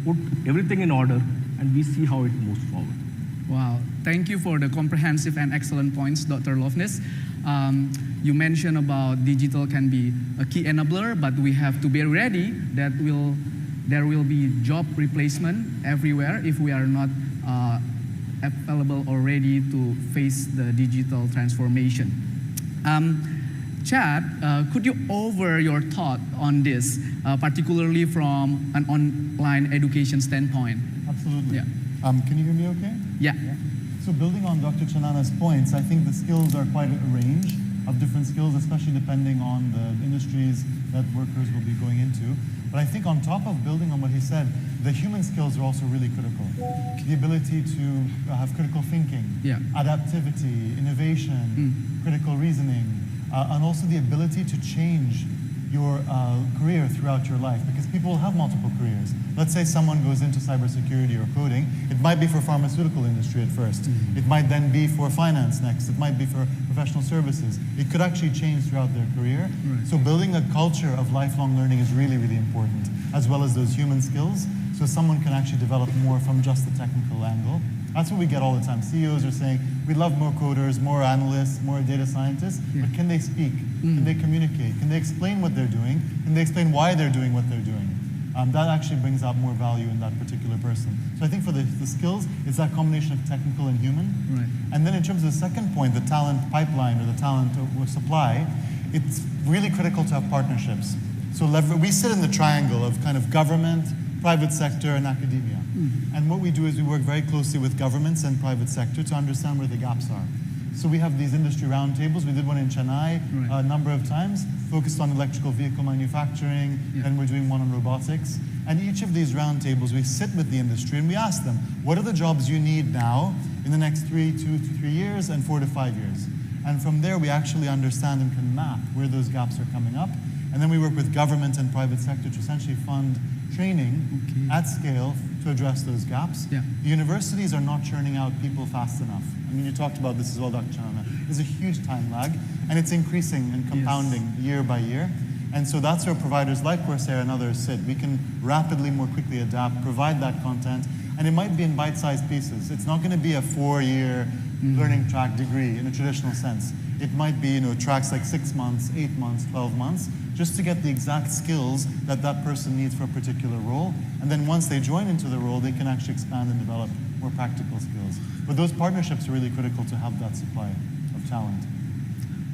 S18: put everything in order, and we see how it moves forward.
S17: Wow, thank you for the comprehensive and excellent points, Dr. Lovness. You mentioned about digital can be a key enabler, but we have to be ready that there will be job replacement everywhere if we are not available or ready to face the digital transformation. Chad, could you offer your thought on this, particularly from an online education standpoint?
S19: Absolutely.
S17: Yeah.
S19: Can you hear me okay?
S17: Yeah.
S19: So building on Dr. Chanana's points, I think the skills are quite a range of different skills, especially depending on the industries that workers will be going into. But I think on top of building on what he said, the human skills are also really critical. The ability to have critical thinking, adaptivity, innovation, critical reasoning, and also the ability to change your career throughout your life, because people will have multiple careers. Let's say someone goes into cybersecurity or coding. It might be for pharmaceutical industry at first. It might then be for finance next. It might be for professional services. It could actually change throughout their career. So building a culture of lifelong learning is really, really important, as well as those human skills, so someone can actually develop more from just the technical angle. That's what we get all the time. CEOs are saying, we love more coders, more analysts, more data scientists, but can they speak? Can they communicate? Can they explain what they're doing? Can they explain why they're doing what they're doing? That actually brings out more value in that particular person. So I think for the skills, it's that combination of technical and human.
S17: Right.
S19: And then in terms of the second point, the talent pipeline or the talent or supply, it's really critical to have partnerships. So we sit in the triangle of kind of government, private sector, and academia. And what we do is we work very closely with governments and private sector to understand where the gaps are. So we have these industry roundtables. We did one in Chennai a number of times, focused on electrical vehicle manufacturing, and we're doing one on robotics. And each of these roundtables, we sit with the industry and we ask them, what are the jobs you need now in the next 2 to 3 years and 4 to 5 years? And from there, we actually understand and can map where those gaps are coming up. And then we work with government and private sector to essentially fund training at scale to address those gaps. The universities are not churning out people fast enough. I mean, you talked about this as well, Dr. Chanana. There's a huge time lag, and it's increasing and compounding year by year. And so that's where providers like Coursera and others sit. We can rapidly, more quickly adapt, provide that content, and it might be in bite-sized pieces. It's not going to be a 4-year learning track degree in a traditional sense. It might be, tracks like 6 months, 8 months, 12 months, just to get the exact skills that that person needs for a particular role. And then once they join into the role, they can actually expand and develop more practical skills. But those partnerships are really critical to have that supply of talent.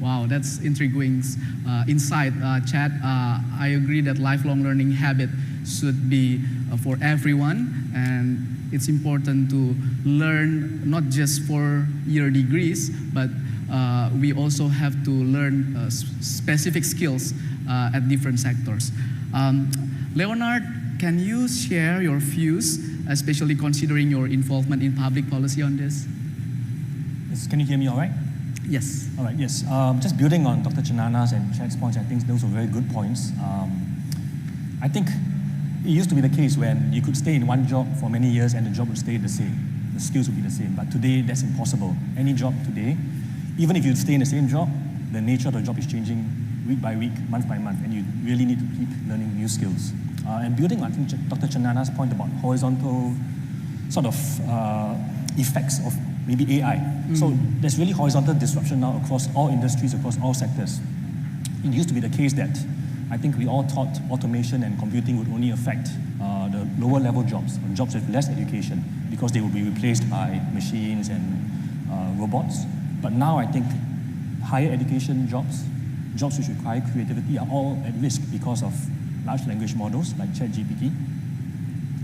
S17: Wow, that's intriguing insight, Chad. I agree that lifelong learning habit should be for everyone, and it's important to learn not just 4-year degrees, but we also have to learn specific skills at different sectors. Leonard, can you share your views, especially considering your involvement in public policy on this?
S20: Yes, can you hear me all right?
S17: Yes.
S20: All right, yes. Just building on Dr. Chanana's and Chad's points, I think those were very good points. I think it used to be the case when you could stay in one job for many years and the job would stay the same. The skills would be the same. But today, that's impossible. Any job today, even if you stay in the same job, the nature of the job is changing week by week, month by month, and you really need to keep learning new skills. And building on, I think, Dr. Chanana's point about horizontal sort of effects of maybe AI. So there's really horizontal disruption now across all industries, across all sectors. It used to be the case that I think we all thought automation and computing would only affect the lower level jobs, or jobs with less education, because they would be replaced by machines and robots. But now I think higher education jobs, jobs which require creativity, are all at risk because of large language models like ChatGPT.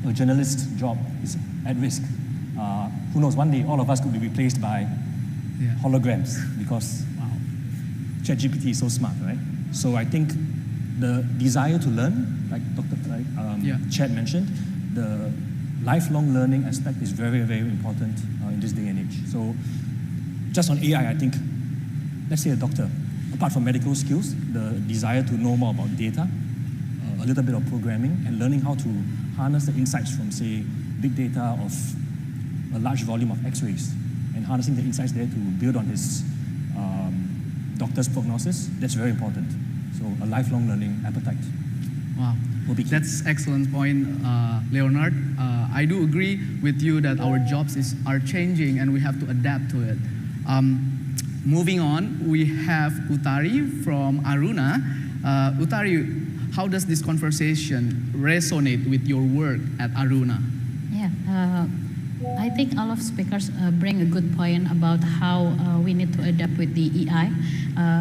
S20: A journalist's job is at risk. Who knows, one day all of us could be replaced by holograms because ChatGPT is so smart, right? So I think the desire to learn, like Chad mentioned, the lifelong learning aspect is very, very important in this day and age. So just on AI, I think, let's say a doctor, apart from medical skills, the desire to know more about data, a little bit of programming, and learning how to harness the insights from, say, big data of a large volume of x-rays, and harnessing the insights there to build on his doctor's prognosis, that's very important. So a lifelong learning appetite.
S17: Wow, that's excellent point, Leonard. I do agree with you that our jobs are changing and we have to adapt to it. Moving on, we have Utari from Aruna. Utari, how does this conversation resonate with your work at Aruna?
S21: Yeah, I think all of speakers bring a good point about how we need to adapt with the AI.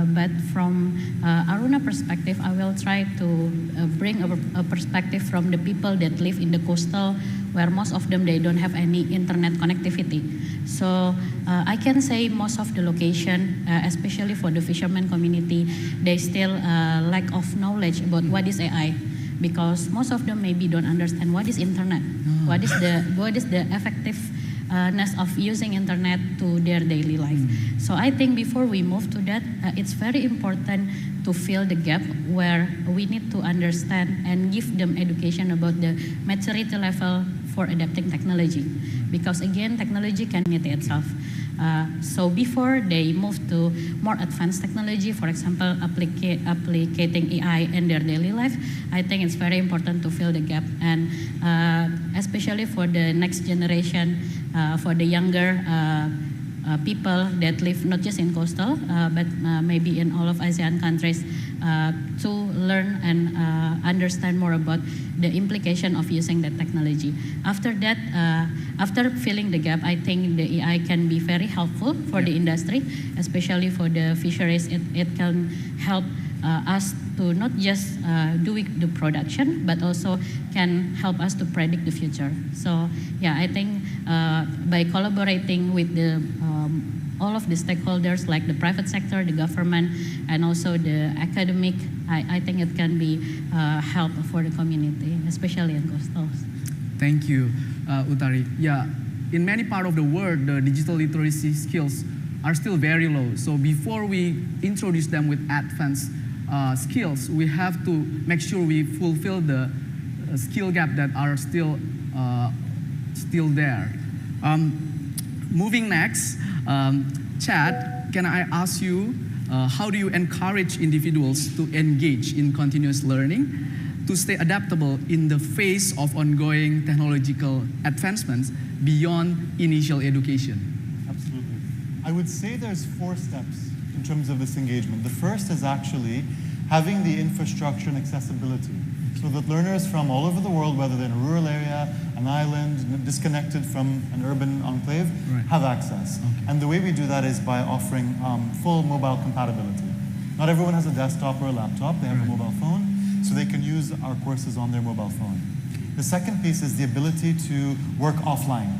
S21: But from Aruna perspective, I will try to bring a perspective from the people that live in the coastal, where most of them, they don't have any internet connectivity. So I can say most of the location, especially for the fishermen community, they still lack of knowledge about what is AI. Because most of them maybe don't understand what is internet, what is the effectiveness of using internet to their daily life. So I think before we move to that, it's very important to fill the gap where we need to understand and give them education about the maturity level for adapting technology. Because again, technology can meet itself. So before they move to more advanced technology, for example, applicating AI in their daily life, I think it's very important to fill the gap. And especially for the next generation, for the younger people that live not just in coastal, but maybe in all of ASEAN countries, to learn and understand more about the implication of using that technology. After that, after filling the gap, I think the AI can be very helpful for the industry, especially for the fisheries. It can help us to not just do the production, but also can help us to predict the future. So yeah, I think by collaborating with the all of the stakeholders like the private sector, the government, and also the academic, I think it can be help for the community, especially in coastals.
S17: Thank you, Utari. Yeah, in many parts of the world, the digital literacy skills are still very low. So before we introduce them with advanced skills, we have to make sure we fulfill the skill gap that are still there. Moving next, Chad, can I ask you, how do you encourage individuals to engage in continuous learning, to stay adaptable in the face of ongoing technological advancements beyond initial education?
S19: Absolutely. I would say there's 4 steps in terms of this engagement. The first is actually having the infrastructure and accessibility, so that learners from all over the world, whether they're in a rural area, an island, disconnected from an urban enclave, have access. And the way we do that is by offering full mobile compatibility. Not everyone has a desktop or a laptop, they have a mobile phone, so they can use our courses on their mobile phone. The second piece is the ability to work offline,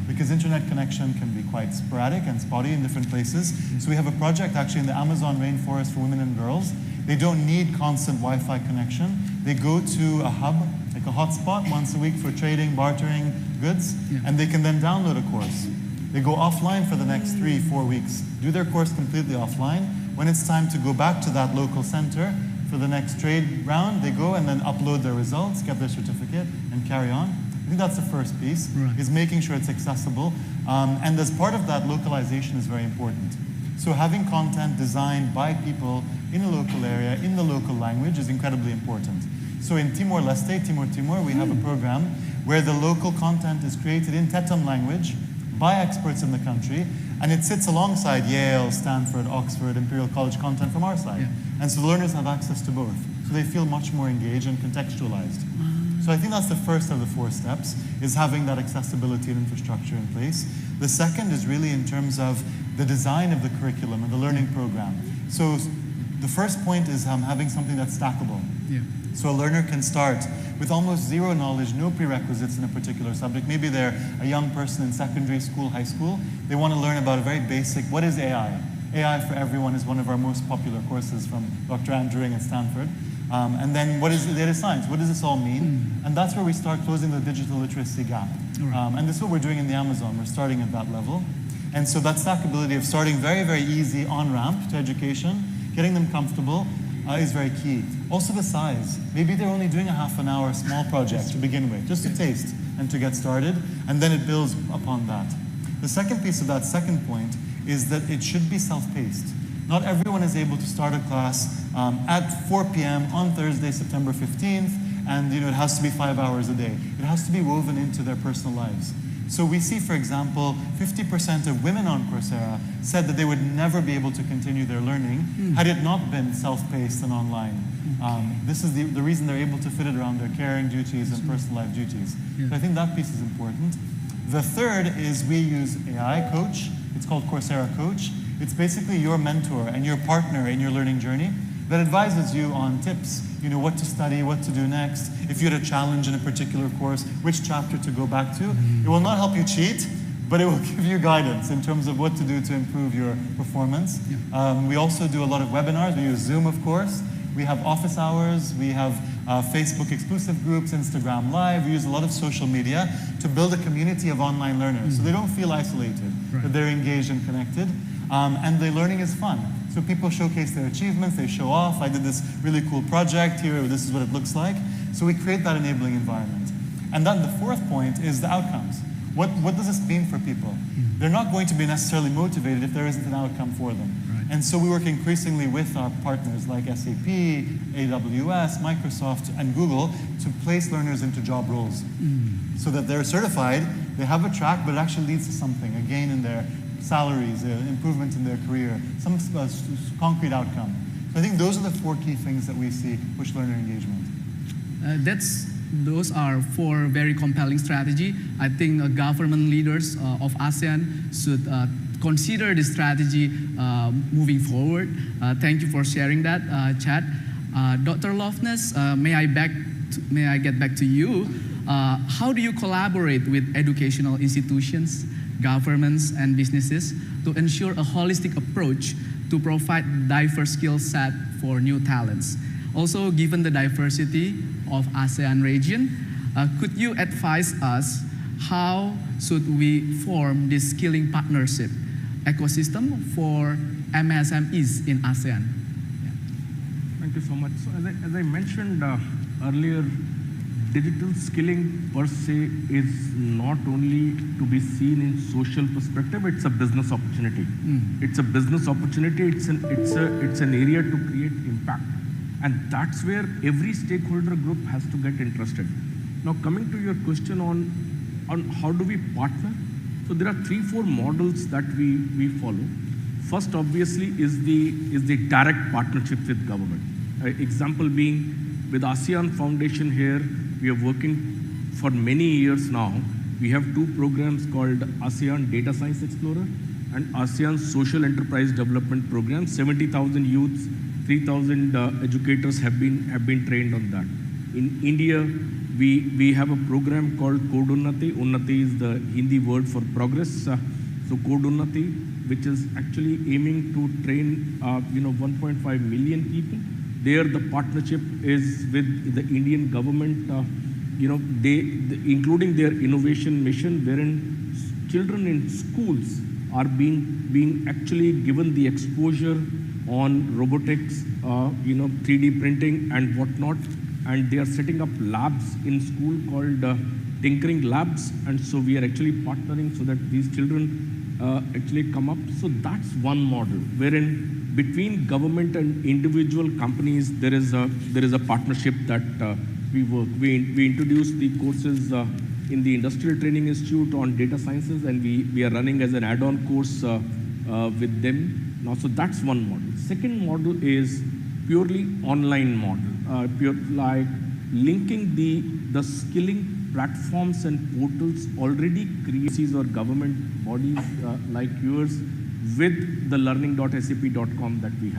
S19: because internet connection can be quite sporadic and spotty in different places. So we have a project actually in the Amazon rainforest for women and girls. They don't need constant Wi-Fi connection. They go to a hub, like a hotspot, once a week for trading, bartering goods, and they can then download a course. They go offline for the next 3-4 weeks, do their course completely offline. When it's time to go back to that local center for the next trade round, they go and then upload their results, get their certificate, and carry on. I think that's the first piece, is making sure it's accessible. And as part of that, localization is very important. So having content designed by people in a local area, in the local language, is incredibly important. So in Timor-Leste, Timor, we have a program where the local content is created in Tetum language by experts in the country, and it sits alongside Yale, Stanford, Oxford, Imperial College content from our side. And so the learners have access to both. So they feel much more engaged and contextualized. So I think that's the first of the 4 steps, is having that accessibility and infrastructure in place. The second is really in terms of the design of the curriculum and the learning program. So the first point is having something that's stackable. So a learner can start with almost zero knowledge, no prerequisites in a particular subject. Maybe they're a young person in secondary school, high school. They want to learn about a very basic, what is AI? AI for Everyone is one of our most popular courses from Dr. Andrew at Stanford. And then what is data science? What does this all mean? And that's where we start closing the digital literacy gap. And this is what we're doing in the Amazon. We're starting at that level. And so that stackability of starting very, very easy on-ramp to education, getting them comfortable, is very key. Also the size. Maybe they're only doing a half an hour small project to begin with, just to taste and to get started, and then it builds upon that. The second piece of that second point is that it should be self-paced. Not everyone is able to start a class at 4 p.m. on Thursday, September 15th, and it has to be 5 hours a day. It has to be woven into their personal lives. So we see, for example, 50% of women on Coursera said that they would never be able to continue their learning had it not been self-paced and online. This is the reason they're able to fit it around their caring duties and personal life duties. So I think that piece is important. The third is we use AI Coach. It's called Coursera Coach. It's basically your mentor and your partner in your learning journey that advises you on tips, what to study, what to do next, if you had a challenge in a particular course, which chapter to go back to. It will not help you cheat, but it will give you guidance in terms of what to do to improve your performance. We also do a lot of webinars. We use Zoom, of course. We have office hours. We have Facebook exclusive groups, Instagram Live. We use a lot of social media to build a community of online learners so they don't feel isolated, that they're engaged and connected. And the learning is fun. So people showcase their achievements, they show off. I did this really cool project here, this is what it looks like. So we create that enabling environment. And then the fourth point is the outcomes. What does this mean for people? They're not going to be necessarily motivated if there isn't an outcome for them. And so we work increasingly with our partners like SAP, AWS, Microsoft, and Google to place learners into job roles so that they're certified, they have a track, but it actually leads to something, a gain in their salaries, improvement in their career, some concrete outcome. So I think those are the four key things that we see push learner engagement.
S17: Those are four very compelling strategies. I think government leaders of ASEAN should consider this strategy moving forward. Thank you for sharing that, Chad. Dr. Lofness, may I get back to you? How do you collaborate with educational institutions, governments, and businesses to ensure a holistic approach to provide diverse skill set for new talents? Also, given the diversity of ASEAN region, could you advise us how should we form this skilling partnership ecosystem for MSMEs in ASEAN?
S18: Thank you so much. So as I mentioned earlier, digital skilling per se is not only to be seen in social perspective, it's a business opportunity. It's a business opportunity, it's an area to create impact. And that's where every stakeholder group has to get interested. Now coming to your question on how do we partner? So there are 3-4 models that we follow. First obviously is the direct partnership with government. Example being with ASEAN Foundation here, we are working for many years now. We have 2 programs called ASEAN Data Science Explorer and ASEAN Social Enterprise Development Program. 70,000 youths, 3,000 educators have been trained on that. In India, we have a program called Code Unnati. Unnati is the Hindi word for progress. So Code Unnati, which is actually aiming to train 1.5 million people. There, the partnership is with the Indian government, including their innovation mission, wherein children in schools are being actually given the exposure on robotics, 3D printing and whatnot, and they are setting up labs in school called tinkering labs, and so we are actually partnering so that these children actually come up. So that's one model, wherein between government and individual companies, there is a partnership that we work. We introduced the courses in the Industrial Training Institute on data sciences, and we are running as an add-on course with them. Now, so that's one model. Second model is purely online model, like linking the skilling platforms and portals already created or government bodies like yours with the learning.sap.com that we have.